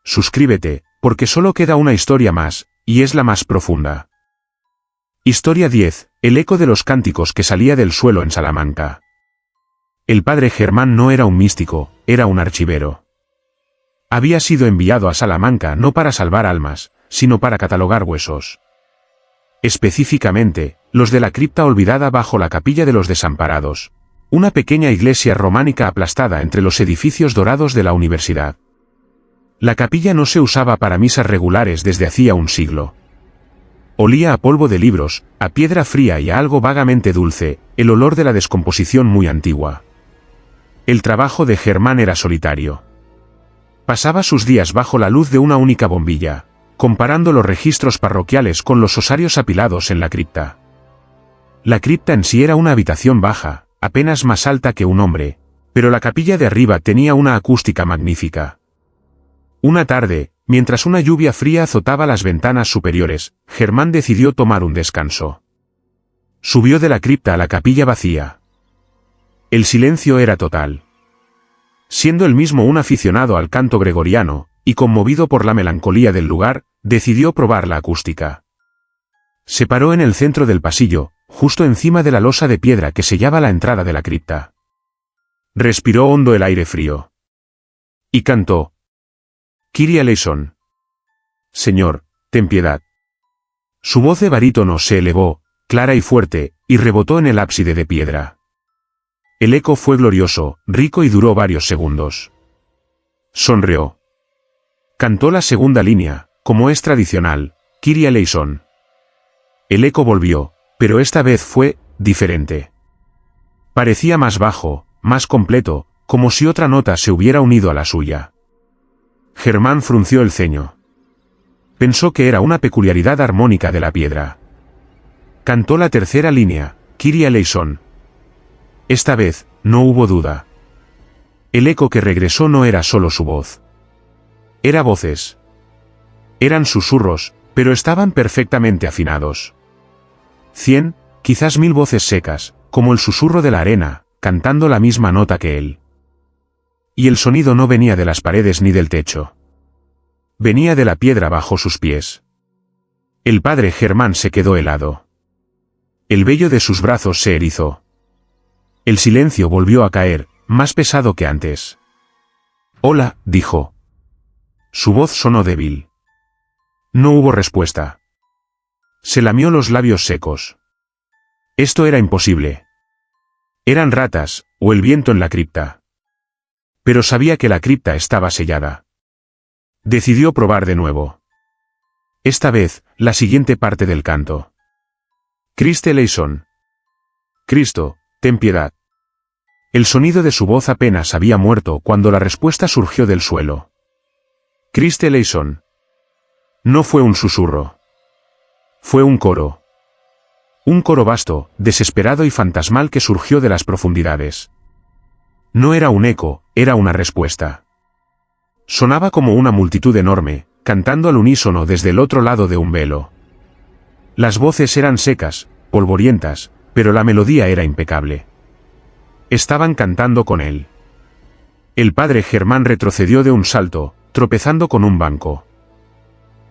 Suscríbete, porque solo queda una historia más, y es la más profunda. Historia 10, el eco de los cánticos que salía del suelo en Salamanca. El padre Germán no era un místico, era un archivero. Había sido enviado a Salamanca no para salvar almas, sino para catalogar huesos. Específicamente, los de la cripta olvidada bajo la Capilla de los Desamparados, una pequeña iglesia románica aplastada entre los edificios dorados de la universidad. La capilla no se usaba para misas regulares desde hacía un siglo. Olía a polvo de libros, a piedra fría y a algo vagamente dulce, el olor de la descomposición muy antigua. El trabajo de Germán era solitario. Pasaba sus días bajo la luz de una única bombilla, comparando los registros parroquiales con los osarios apilados en la cripta. La cripta en sí era una habitación baja, apenas más alta que un hombre, pero la capilla de arriba tenía una acústica magnífica. Una tarde, mientras una lluvia fría azotaba las ventanas superiores, Germán decidió tomar un descanso. Subió de la cripta a la capilla vacía. El silencio era total. Siendo él mismo un aficionado al canto gregoriano, y conmovido por la melancolía del lugar, decidió probar la acústica. Se paró en el centro del pasillo, justo encima de la losa de piedra que sellaba la entrada de la cripta. Respiró hondo el aire frío. Y cantó. Kyrie eleison. Señor, ten piedad. Su voz de barítono se elevó, clara y fuerte, y rebotó en el ábside de piedra. El eco fue glorioso, rico y duró varios segundos. Sonrió. Cantó la segunda línea, como es tradicional, Kyrie eleison. El eco volvió, pero esta vez fue diferente. Parecía más bajo, más completo, como si otra nota se hubiera unido a la suya. Germán frunció el ceño. Pensó que era una peculiaridad armónica de la piedra. Cantó la tercera línea, Kyrie eleison. Esta vez, no hubo duda. El eco que regresó no era solo su voz. Era voces. Eran susurros, pero estaban perfectamente afinados. 100, quizás 1000 voces secas, como el susurro de la arena, cantando la misma nota que él. Y el sonido no venía de las paredes ni del techo. venía de la piedra bajo sus pies. El padre Germán se quedó helado. El vello de sus brazos se erizó. El silencio volvió a caer, más pesado que antes. «Hola», dijo. Su voz sonó débil. No hubo respuesta. Se lamió los labios secos. Esto era imposible. Eran ratas, o el viento en la cripta. Pero sabía que la cripta estaba sellada. Decidió probar de nuevo. Esta vez, la siguiente parte del canto. Christe eleison. Cristo, ten piedad. El sonido de su voz apenas había muerto cuando la respuesta surgió del suelo. Christe eleison. No fue un susurro. Fue un coro. Un coro vasto, desesperado y fantasmal que surgió de las profundidades. No era un eco, era una respuesta. Sonaba como una multitud enorme, cantando al unísono desde el otro lado de un velo. Las voces eran secas, polvorientas, pero la melodía era impecable. Estaban cantando con él. El padre Germán retrocedió de un salto, tropezando con un banco.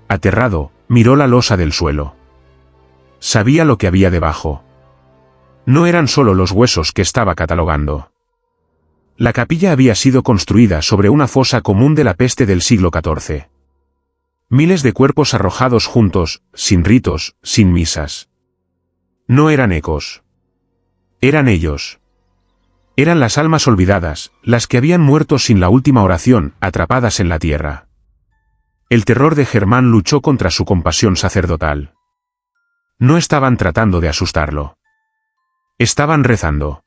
Aterrado, miró la losa del suelo. Sabía lo que había debajo. No eran solo los huesos que estaba catalogando. La capilla había sido construida sobre una fosa común de la peste del siglo XIV. Miles de cuerpos arrojados juntos, sin ritos, sin misas. No eran ecos. Eran ellos. Eran las almas olvidadas, las que habían muerto sin la última oración, atrapadas en la tierra. El terror de Germán luchó contra su compasión sacerdotal. No estaban tratando de asustarlo. Estaban rezando.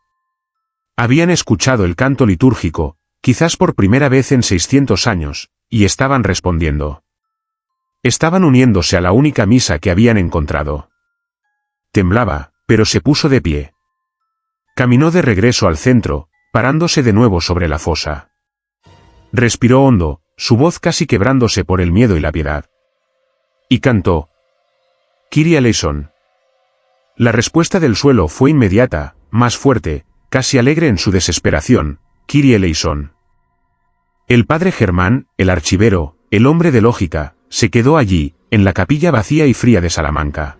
Habían escuchado el canto litúrgico, quizás por primera vez en 600 años, y estaban respondiendo. Estaban uniéndose a la única misa que habían encontrado. Temblaba, pero se puso de pie. Caminó de regreso al centro, parándose de nuevo sobre la fosa. Respiró hondo, su voz casi quebrándose por el miedo y la piedad. Y cantó. Kyrie eleison. La respuesta del suelo fue inmediata, más fuerte, casi alegre en su desesperación. Kyrie eleison. El padre Germán, el archivero, el hombre de lógica, se quedó allí, en la capilla vacía y fría de Salamanca.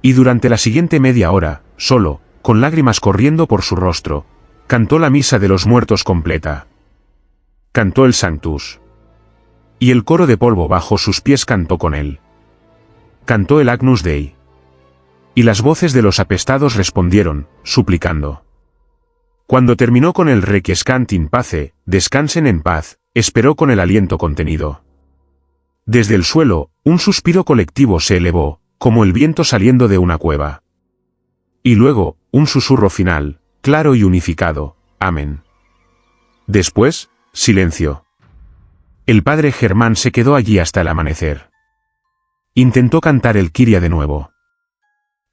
Y durante la siguiente media hora, solo, con lágrimas corriendo por su rostro, cantó la misa de los muertos completa. Cantó el Sanctus. Y el coro de polvo bajo sus pies cantó con él. Cantó el Agnus Dei. Y las voces de los apestados respondieron, suplicando. Cuando terminó con el Requiescant in pace, descansen en paz, esperó con el aliento contenido. Desde el suelo, un suspiro colectivo se elevó, como el viento saliendo de una cueva. Y luego, un susurro final, claro y unificado, amén. Después, silencio. El padre Germán se quedó allí hasta el amanecer. Intentó cantar el Kyrie de nuevo.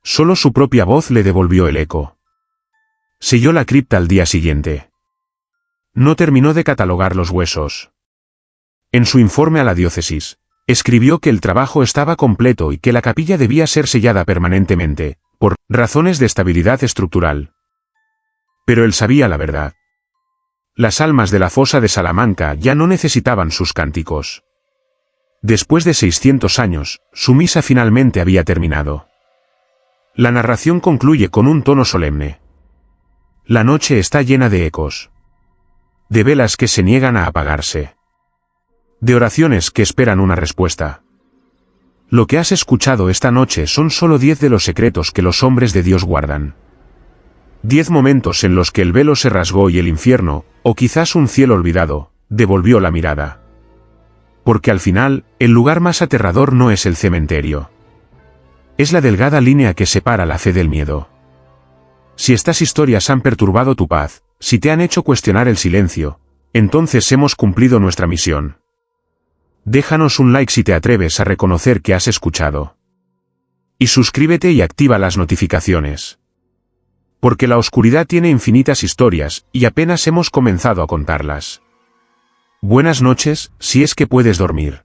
Solo su propia voz le devolvió el eco. Selló la cripta al día siguiente. No terminó de catalogar los huesos. En su informe a la diócesis, escribió que el trabajo estaba completo y que la capilla debía ser sellada permanentemente, por razones de estabilidad estructural. Pero él sabía la verdad. Las almas de la fosa de Salamanca ya no necesitaban sus cánticos. Después de 600 años, su misa finalmente había terminado. La narración concluye con un tono solemne. La noche está llena de ecos. De velas que se niegan a apagarse. De oraciones que esperan una respuesta. Lo que has escuchado esta noche son solo 10 de los secretos que los hombres de Dios guardan. 10 momentos en los que el velo se rasgó y el infierno, o quizás un cielo olvidado, devolvió la mirada. Porque al final, el lugar más aterrador no es el cementerio. Es la delgada línea que separa la fe del miedo. Si estas historias han perturbado tu paz, si te han hecho cuestionar el silencio, entonces hemos cumplido nuestra misión. Déjanos un like si te atreves a reconocer que has escuchado. Y suscríbete y activa las notificaciones. Porque la oscuridad tiene infinitas historias, y apenas hemos comenzado a contarlas. Buenas noches, si es que puedes dormir.